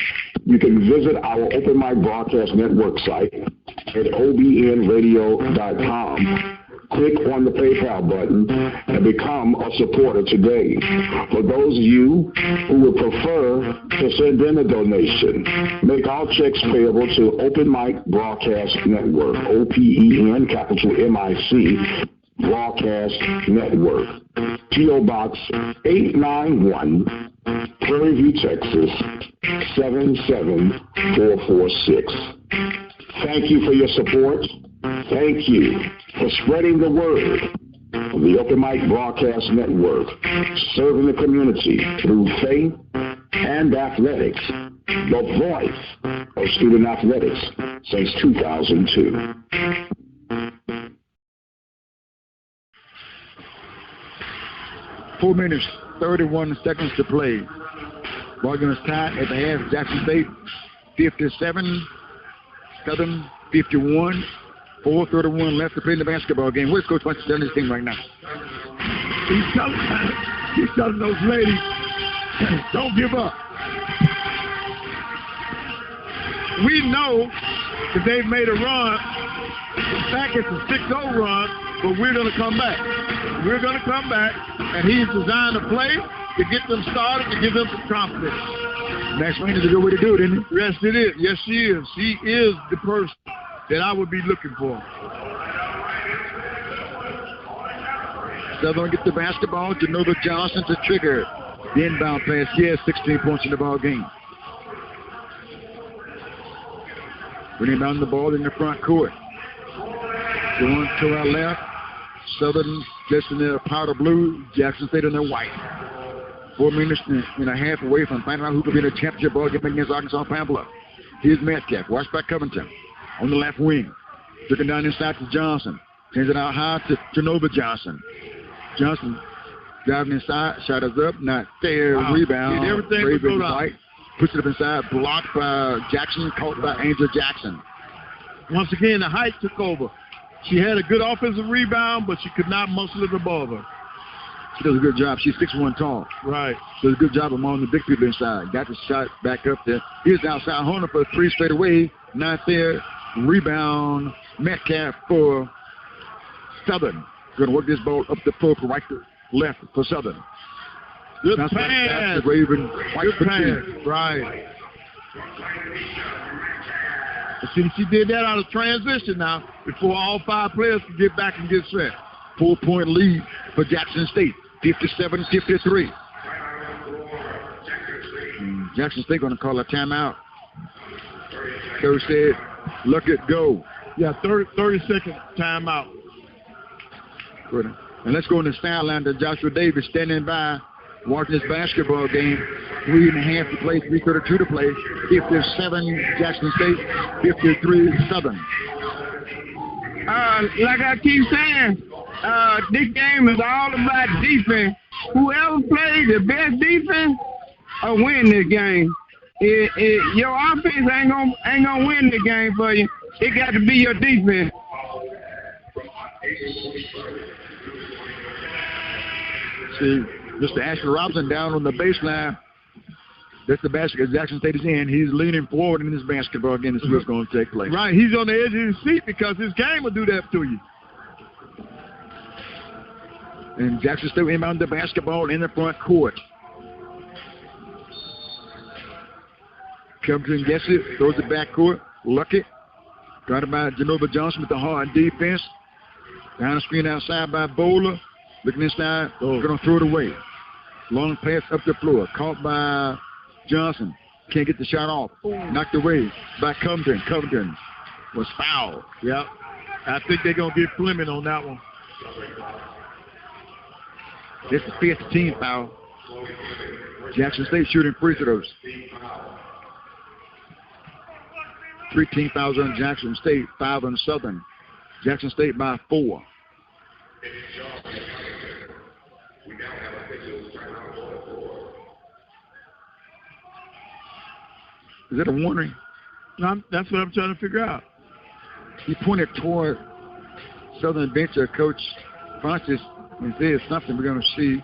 You can visit our Open Mic Broadcast Network site at obnradio.com. Click on the PayPal button and become a supporter today. For those of you who would prefer to send in a donation, make all checks payable to Open Mic Broadcast Network, OPEN, capital MIC, Broadcast Network. P.O. Box 891, Prairie View, Texas, 77446. Thank you for your support. Thank you for spreading the word of the Open Mic Broadcast Network, serving the community through faith and athletics, the voice of student athletics since 2002. 4 minutes, 31 seconds to play. Ball game is tied at the half. Jackson State 57, Southern 51. 4:31 left to play in the basketball game. Where's Coach Bunch done his team right now? He's telling those ladies, don't give up. We know that they've made a run. In fact, it's a 6-0 run, but we're going to come back. We're going to come back, and he's designed a play to get them started, to give them some confidence. Max Wayne is a good way to do it, isn't it? Yes, it is. Yes, she is. She is the person that I would be looking for. Southern gets the basketball. Genova Johnson to trigger the inbound pass. He has 16 points in the ball game. Bringing down the ball in the front court. Going to our left. Southern just in their powder blue. Jackson State in their white. 4 minutes and a half away from finding out who could be in a championship ball game against Arkansas Pamela. Here's Metcalf. Watched by Covington. On the left wing. Looking down inside to Johnson. Sends it out high to Genova Johnson. Johnson driving inside. Shot is up. Not there. Wow. Rebound. Did everything would go down. White. Puts it up inside. Blocked by Jackson. Caught by Angel Jackson. Once again, the height took over. She had a good offensive rebound, but she could not muscle it above her. She does a good job. She's 6'1" tall. Right. Does a good job among the big people inside. Got the shot back up there. Here's the outside Horner for a 3 straight away. Not there. Rebound. Metcalf for Southern. Going to work this ball up the floor from right to left for Southern. Good pass. That's the Raven. White good pass. Right. See, she did that out of transition now before all 5 players could get back and get set. 4-point lead for Jackson State. 57-53. Jackson State going to call a timeout. Coach said, look it go. Yeah, 30-second timeout. Good. And let's go in the sideline to Joshua Davis standing by watching this basketball game. 3.5 to play, 3:32 to play. 57 Jackson State, 53 Southern. Like I keep saying, this game is all about defense. Whoever plays the best defense will win this game. Your offense ain't gonna win the game for you. It got to be your defense. See, Mr. Ashley Robinson down on the baseline. That's the basket Jackson State is in. He's leaning forward in this basketball game. This is what's going to take place. Right, he's on the edge of his seat because his game will do that to you. And Jackson State inbound the basketball in the front court. Covington gets it, throws it back court. Lucky. Guarded by Genova Johnson with the hard defense. Down the screen outside by Bowler. Looking inside, going to throw it away. Long pass up the floor. Caught by Johnson. Can't get the shot off. Knocked away by Covington. Covington was fouled. Yep. I think they're going to get Fleming on that one. It's the 5th team foul. Jackson State shooting free throws. 3 team fouls on Jackson State, 5 on Southern. Jackson State by 4. Is that a warning? No, that's what I'm trying to figure out. He pointed toward Southern bench, Coach Francis, and said something we're going to see.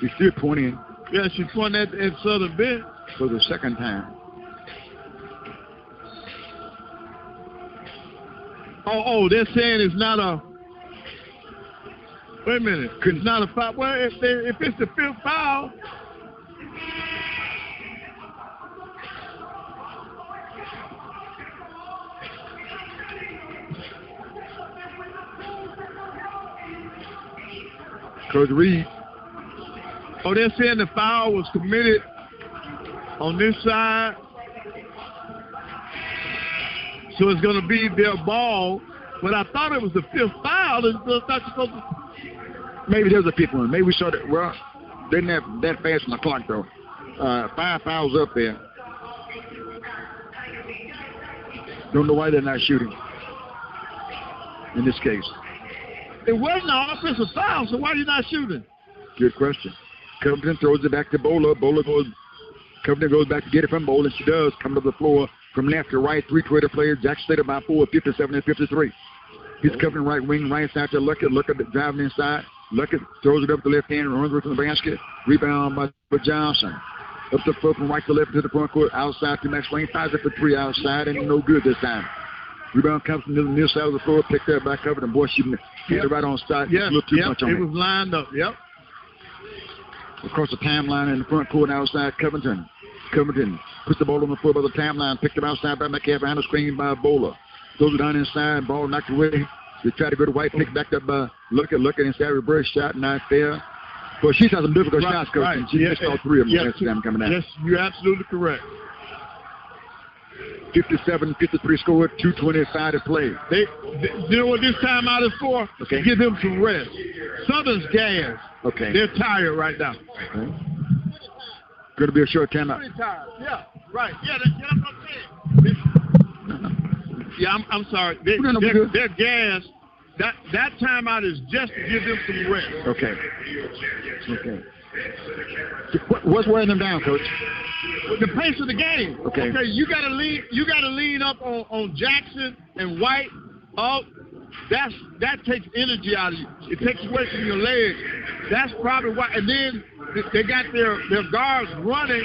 He's still pointing. Yeah, she's pointing at Southern bench. For the second time. Oh, they're saying it's not a. Wait a minute. It's not a foul. Well, if it's the 5th foul. Coach Reed. Oh, they're saying the foul was committed on this side. So it's going to be their ball. But I thought it was the 5th foul. It's not supposed to. Maybe there was a 5th one. Maybe we saw that. Well, they didn't have that fast on the clock, though. 5 fouls up there. Don't know why they're not shooting in this case. It wasn't an offensive foul, so why are you not shooting? Good question. Covington throws it back to Bowler. Covington goes back to get it from Bowler. She does come to the floor from left to right. 3-quarter player. Jackson State by 4, 57-53. He's covering right wing, right side to Luckett. Luckett driving inside. Luckett throws it up the left hand, runs from the basket. Rebound by Johnson. Up the foot from right to left to the front court. Outside to Max Wayne. Fires it for 3 outside, and no good this time. Rebound comes from the near side of the floor. Picked up by Covington. Boy, she hit it right on side. Yes, a little too much on it was lined up. Yep. Across the timeline in the front court outside Covington. Covington puts the ball on the floor by the timeline. Picked up outside by McCaffrey. Behind the screen by Bowler. Throws it down inside. Ball knocked away. They try to go to White. Picked back up by Luckett inside. Reverse shot. Not fair. But she's had some difficult shots, Coach. Right. She missed all 3 of them last time coming out. Yes, you're absolutely correct. 57-53 score. 2:25 to play. You know what this timeout is for? Okay. Give them some rest. Southern's gas. Okay. They're tired right now. Okay. Going to be a short timeout. Pretty tired. Yeah. Right. Yeah. That's what I'm saying. Yeah. I'm sorry. They're gas. That timeout is just to give them some rest. Okay. Okay. What's wearing them down, Coach? The pace of the game. Okay. You gotta lean up on Jackson and White. that takes energy out of you. It takes away from your legs. That's probably why. And then they got their guards running,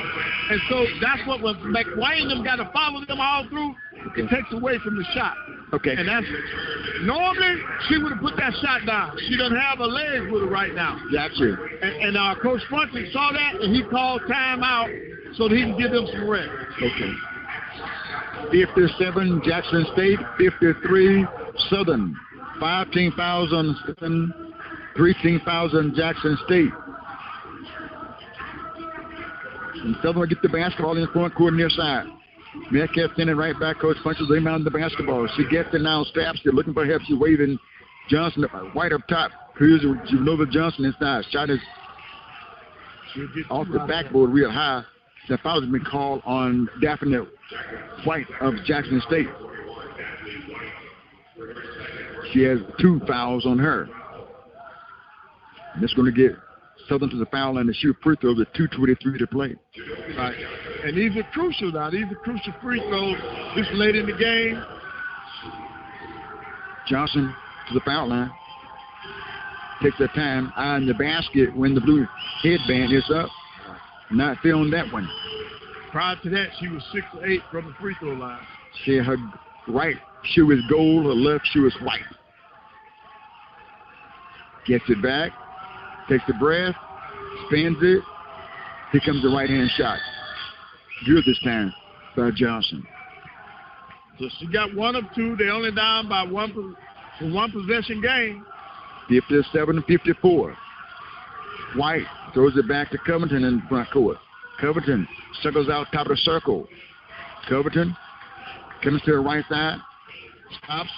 and so that's what was McWayne them got to follow them all through. It takes away from the shot. Okay. And that's normally she would have put that shot down. She doesn't have her legs with her right now. Gotcha. And Coach Brunson saw that, and he called timeout so that he can give them some rest. Okay. 57 Jackson State, 53 Southern. 15 fouls on Southern, 13 fouls on Jackson State. And Southern will get the basketball in the front court near side. Metcalf sending right back. Coach punches him out the basketball. She gets it now, straps. They're looking for help. She's waving Johnson White up top. Here's Genova Johnson inside. Shot is off the backboard real high. The foul has been called on Daphne White of Jackson State. She has 2 fouls on her. And it's going to get Southern to the foul line to shoot free throws with 2:23 to play. Right. And these are crucial now. These are crucial free throws this late in the game. Johnson to the foul line. Takes her time, eyeing the basket when the blue headband is up. Not feeling that one. Prior to that, she was 6-8 from the free throw line. She, her right shoe is gold, her left shoe is white. Gets it back, takes the breath, spins it. Here comes the right-hand shot. Good this time by Johnson. So she got 1 of 2. They only down by one possession game. 57-54. White throws it back to Covington in the front court. Covington circles out top of the circle. Covington comes to the right side. Stops.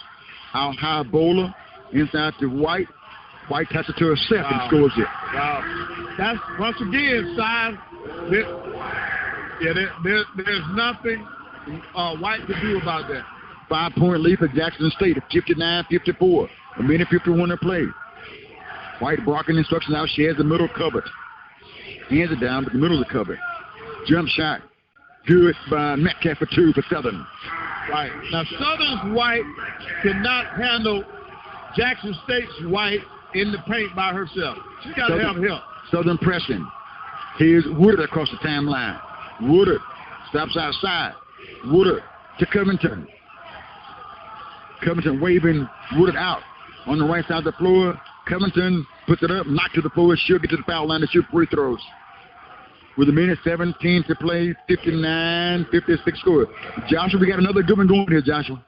Out high bowler. Inside to White. White touches it to herself and scores it. Wow. That's, once again, size. There's nothing White can do about that. 5-point lead for Jackson State at 59-54. A minute 51 to play. White blocking instructions out. She has the middle covered. Hands it down, but the middle of the cover. Jump shot. Good by Metcalf for 2 for Southern. Right. Now, Southern's White cannot handle Jackson State's White in the paint by herself. She's got to have help. Southern pressing. Here's Woodard across the timeline. Woodard stops outside. Woodard to Covington. Covington waving Woodard out on the right side of the floor. Covington puts it up, knocked to the floor. She'll get to the foul line to shoot free throws. With a minute 17 to play, 59-56 score. Joshua, we got another good one going here, Joshua.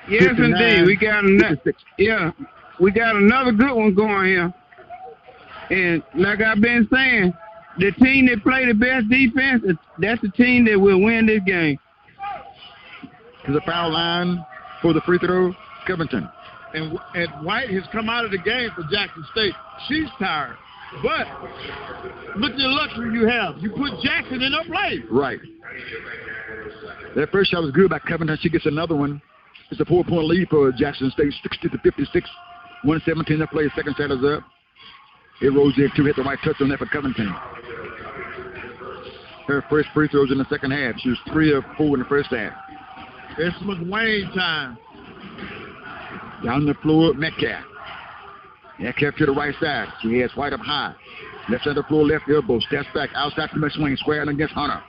Yes, indeed. We got another good one going here. And like I've been saying, the team that play the best defense, that's the team that will win this game. To the foul line for the free throw, Covington. And White has come out of the game for Jackson State. She's tired. But look at the luxury you have. You put Jackson in her place. Right. That first shot was good by Covington. She gets another one. It's a 4-point lead for Jackson State, 60-56. 1:17 to play. Second shot is up. It rolls in 2, hit the right touch on that for Covington. Her first free throws in the second half. She was 3 of 4 in the first half. It's McWayne time. Down the floor, Metcalf. Metcalf to the right side. She has White up high. Left side of the floor, left elbow. Steps back outside to McSwain. Squaring against Hunter.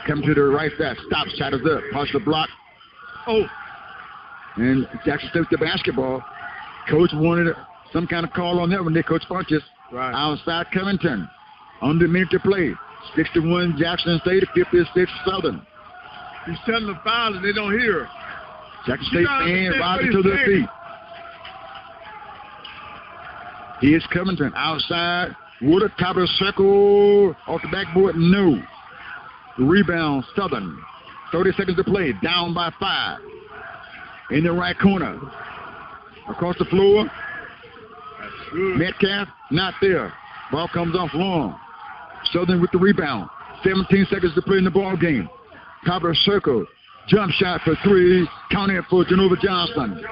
Coming to the right side. Stops. Shot is up. Partial block. Oh. And Jackson State with the basketball. Coach wanted some kind of call on that one. Coach Funches. Right. Outside Covington. Under minute to play. 61 Jackson State, 56 Southern. He's telling the foul and they don't hear her. Jackson State fans rising to their feet. Here's Covington outside. Woodard, top of the circle. Off the backboard, no. Rebound, Southern. 30 seconds to play. Down by 5. In the right corner. Across the floor. Metcalf, not there. Ball comes off long. Southern with the rebound. 17 seconds to play in the ball game. Top of the circle. Jump shot for 3. Counted for Genova Johnson.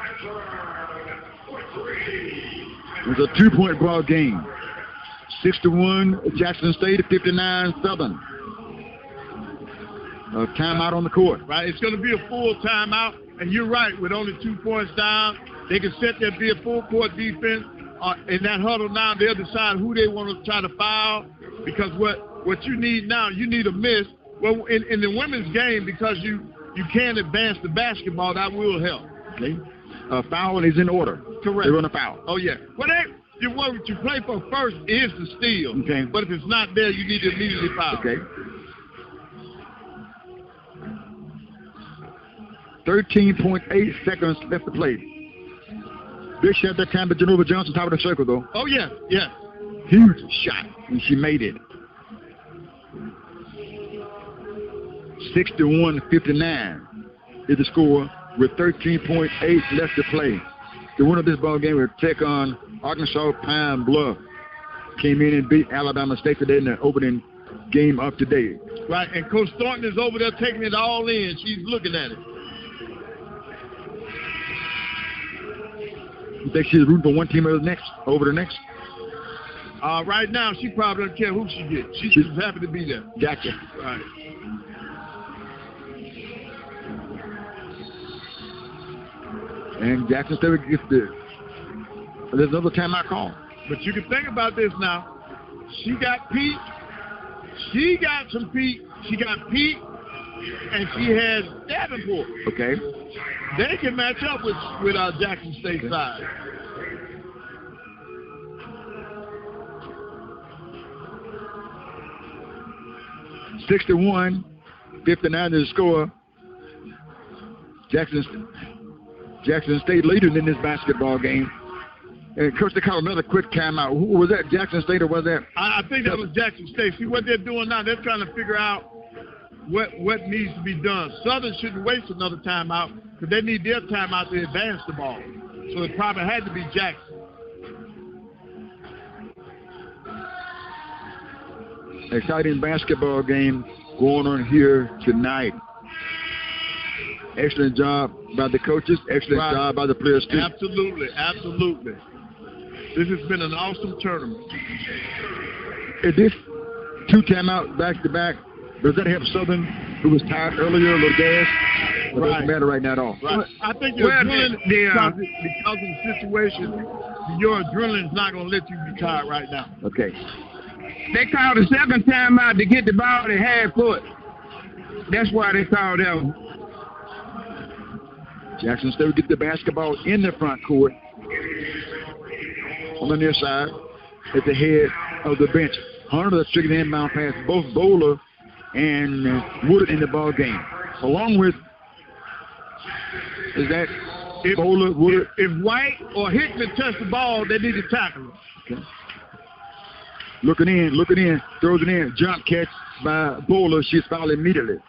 It was a 2-point ball game. 61 Jackson State, 59 Southern. A timeout on the court. Right, it's going to be a full timeout. And you're right, with only 2 points down, they can set there, be a full-court defense. In that huddle now, they'll decide who they want to try to foul, because what you need now, you need a miss. Well, in the women's game, because you can advance the basketball, that will help. Okay. Foul is in order. Correct. They run a foul. Oh, yeah. Well, what you play for first is the steal. Okay. But if it's not there, you need to immediately foul. Okay. 13.8 seconds left to play. Big shot that time to Genova Johnson, top of the circle, though. Oh, yeah, yeah. Huge shot, and she made it. 61-59 is the score with 13.8 left to play. The winner of this ball game will take on Arkansas Pine Bluff. Came in and beat Alabama State today in the opening game of today. Right, and Coach Thornton is over there taking it all in. She's looking at it. You think she's rooting for one team over the next? Right now, she probably doesn't care who she gets. She's happy to be there. Gotcha. Right. And Jackson State gets there's another timeout call. But you can think about this now. She got Pete. She got some Pete. She got Pete, and she has Davenport. Okay. They can match up with our Jackson State side. $61-59 is the score. Jackson State leading in this basketball game. And Coach, they called another quick timeout. Who was that? Jackson State or was that? I think that was Jackson State. See what they're doing now? They're trying to figure out what needs to be done. Southern shouldn't waste another timeout because they need their timeout to advance the ball. So it probably had to be Jackson. Exciting basketball game going on here tonight. Excellent job by the coaches. Excellent job by the players too. Absolutely, absolutely. This has been an awesome tournament. Is this 2 timeouts back to back? Does that help Southern, who was tired earlier, a little gas? It doesn't matter right now at all. Right. I think your adrenaline, because of the situation, your adrenaline is not going to let you be tired right now. Okay. They called the second timeout to get the ball at half court. That's why they called that one. Jackson State will get the basketball in the front court on the near side at the head of the bench. Hunter, that's triggered the inbound pass, both Bowler and Woodard in the ball game. Along with, Bowler, Woodard? If White or Hickman touch the ball, they need to tackle him. Okay. Looking in, throws it in, jump catch by Bowler. She's fouled immediately.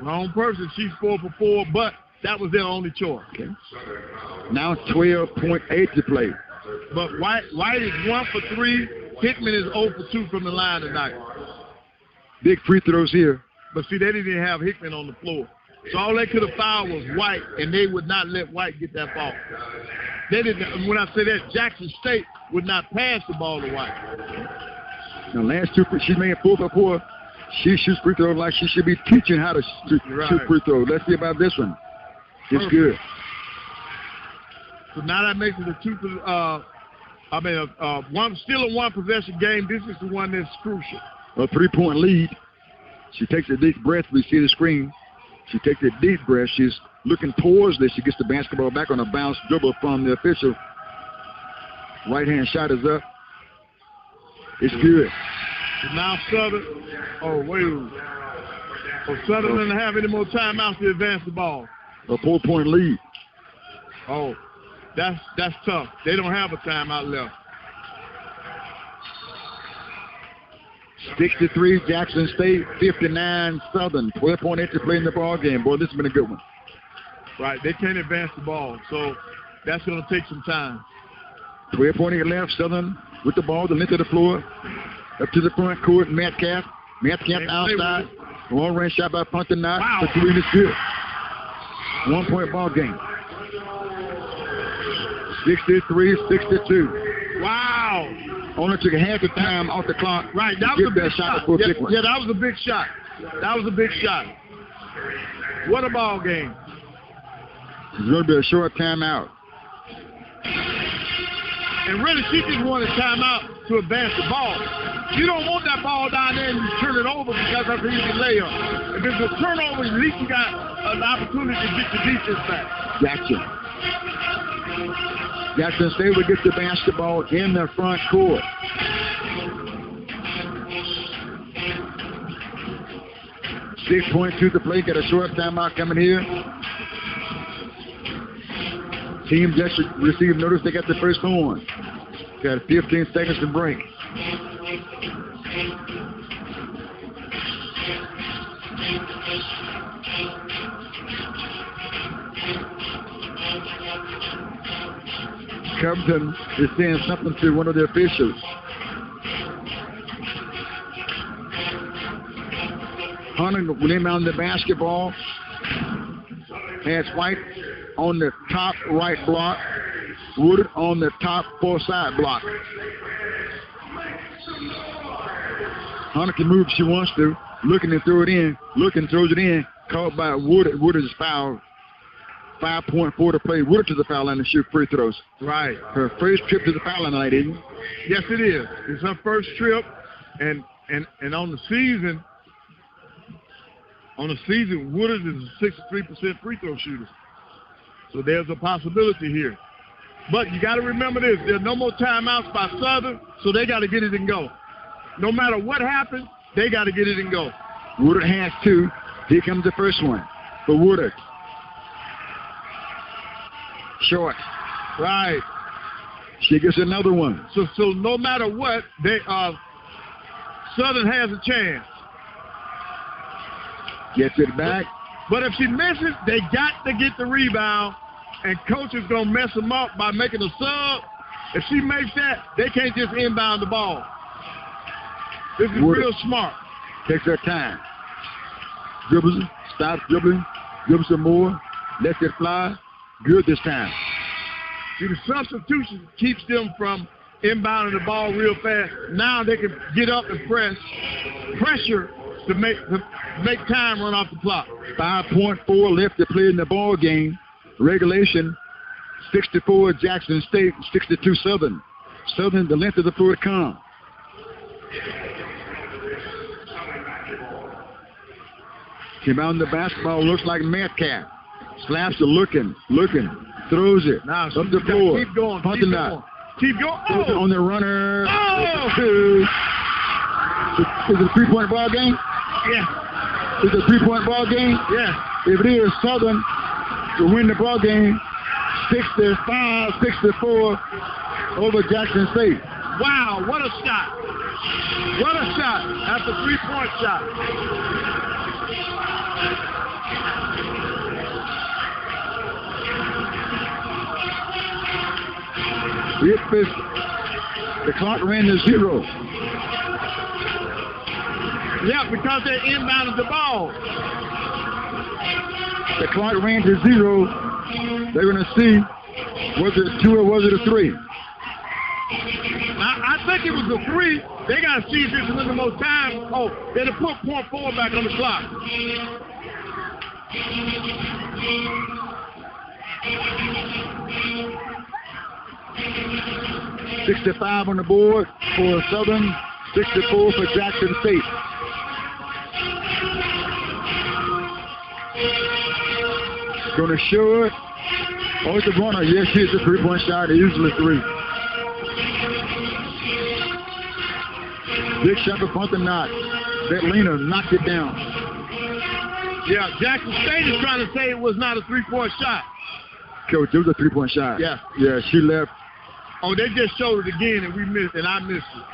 Wrong person. She's 4 for 4, but that was their only choice. Okay. Now 12.8 to play. But White is 1 for 3. Hickman is 0 for 2 from the line tonight. Big free throws here. But see, they didn't even have Hickman on the floor. So all they could have fouled was White, and they would not let White get that ball. They didn't. When I say that, Jackson State would not pass the ball to White. Now last 2, she made 4 for 4. She shoots free throws like she should be teaching how to shoot free throws. Let's see about this one. It's good. So now that makes it a still a 1 possession game. This is the one that's crucial. A 3-point lead. She takes a deep breath. We see the screen. She takes a deep breath. She's looking towards this. She gets the basketball back on a bounce dribble from the official. Right-hand shot is up. It's good. Now Southern. Oh, wait. So Southern doesn't have any more timeouts to advance the ball. A 4-point lead. Oh, that's tough. They don't have a timeout left. 63 Jackson State, 59 Southern. 12.8 to play in the ball game. Boy, this has been a good one. Right, they can't advance the ball, so that's going to take some time. 12.8 left. Southern with the ball, the length of the floor. Up to the front court, Metcalf. Metcalf outside. Long-range shot by Punter Knott. Wow. The 3 is good. 1-point ball game. 63-62. Wow. Only took half the time off the clock. Right, that was a big shot. Yeah, that was a big shot. That was a big shot. What a ball game. It's going to be a short timeout. And really, she just wanted timeout to advance the ball. You don't want that ball down there and you turn it over because that's an easy layup. If it's a turnover, at least you got an opportunity to get your defense back. Gotcha. Jackson State will get the basketball in the front court. .6 to play. Got a short timeout coming here. Team just received notice they got the first horn. Got 15 seconds to break. Covington is saying something to one of the officials. Hunter will inbound the basketball. Has White on the top right block. Woodard on the top four side block. Hunter can move if she wants to. Looking to throw it in. Looking, throws it in. Caught by Woodard. Woodard is fouled. 5.4 to play. Woodard to the foul line to shoot free throws. Right. Her first trip to the foul line tonight, isn't it? Yes, it is. It's her first trip, and on the season, Woodard is a 63% free throw shooter. So there's a possibility here. But you got to remember this: there's no more timeouts by Southern, so they got to get it and go. No matter what happens, they got to get it and go. Woodard has two. Here comes the first one for Woodard. Short. Right. She gets another one. So no matter what, they Southern has a chance. Gets it back. But if she misses, they got to get the rebound, and coach is going to mess them up by making a sub. If she makes that, they can't just inbound the ball. This is Woodard real smart. takes her time. Dribbles it, stops dribbling, dribbles some more, lets it fly. Good this time. See, the substitution keeps them from inbounding the ball real fast. Now they can get up and pressure to make time run off the clock. 5.4 left to play in the ball game. Regulation, 64 Jackson State, 62 Southern. Southern, the length of the floor to come. Came out in the basketball, looks like Metcalf. Slaps it, looking, throws it. Now, up the floor. Keep going. Keep going. Oh. On the runner. Oh. Is it a three-point ball game? Yeah. Is it a three-point ball game? Yeah. If it is, Southern will win the ball game 65-64 over Jackson State. Wow, what a shot. What a shot. That's a three-point shot. The clock ran to 0. Yeah, because they inbounded the ball. The clock ran to 0. They're going to see, was it 2 or was it a 3? I think it was a 3. They got to see if there's a little more time. Oh, they had to put .4 back on the clock. 65 on the board for Southern, 64 for Jackson State. Going to show it. Oh, it's a runner. Yes, it's a three-point shot. Usually 3. Big shot for Bunker knock. That Lena knocked it down. Yeah, Jackson State is trying to say it was not a three-point shot. Coach, it was a three-point shot. Yeah. Yeah, she left. Oh, they just showed it again, and I missed it.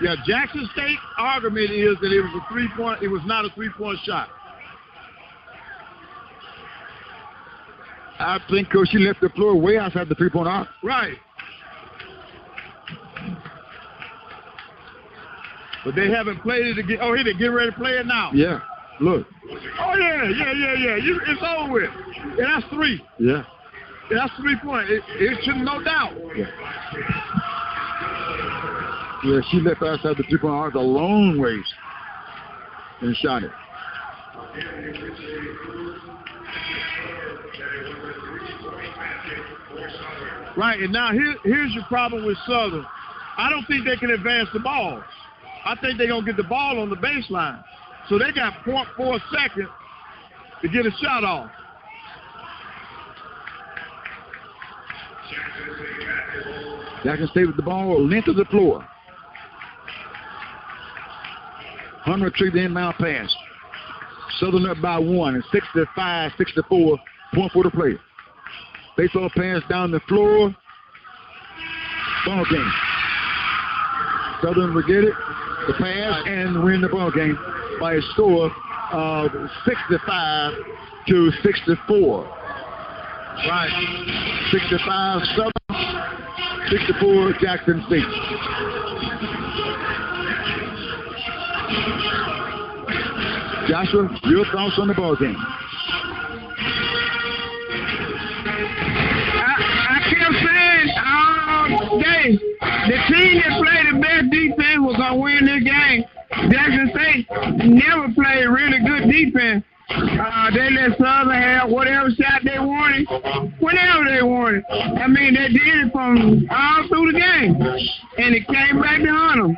Yeah, Jackson State's argument is that it was a three-point. It was not a three-point shot. I think, Coach, she left the floor way outside the three-point arc. Right. But they haven't played it again. Oh, here they get ready to play it now. Yeah. Look. Oh, yeah. It's over with. And that's 3. Yeah. That's 3 points. It should, no doubt. Yeah, she left outside the three-point arc a long ways and shot it. Right, and now here's your problem with Southern. I don't think they can advance the ball. I think they're going to get the ball on the baseline. So they got 0.4 seconds to get a shot off. Jackson State with the ball, length of the floor. Hunter retrieved the inbound pass. Southern up by 1, and 65-64, point for the play. Baseball pass down the floor. Ball game. Southern will get it, the pass, and win the ball game by a score of 65-64. Right. 65 Southern, 64 Jackson State. Joshua, your thoughts on the ball game? I kept saying all day, the team that played the best defense was going to win this game. Jackson State never played really good defense. They let Southern have whatever shot they wanted, whenever they wanted. I mean, they did it from all through the game, and it came back to hunt them.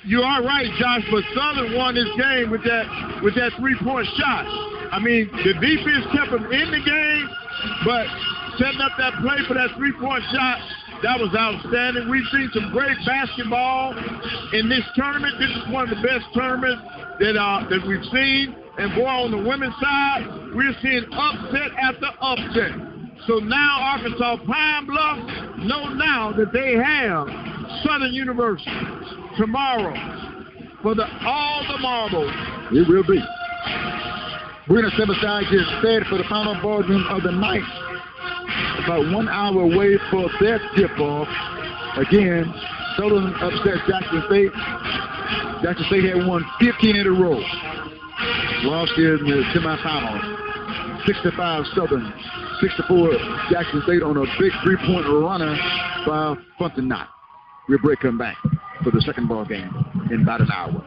You are right, Josh, but Southern won this game with that three-point shot. I mean, the defense kept them in the game, but setting up that play for that three-point shot, that was outstanding. We've seen some great basketball in this tournament. This is one of the best tournaments that we've seen. And boy, on the women's side, we're seeing upset after upset. So now Arkansas Pine Bluff know now that they have Southern University tomorrow for all the marbles. It will be. We're going to step aside here instead for the final ball game of the night. About 1 hour away for their tip-off. Again, Southern upset Jackson State. Jackson State had won 15 in a row. Lost here in the semifinals. 65 Southern, 64 Jackson State on a big three-point runner by Fontenot. We'll break them back for the second ball game in about an hour.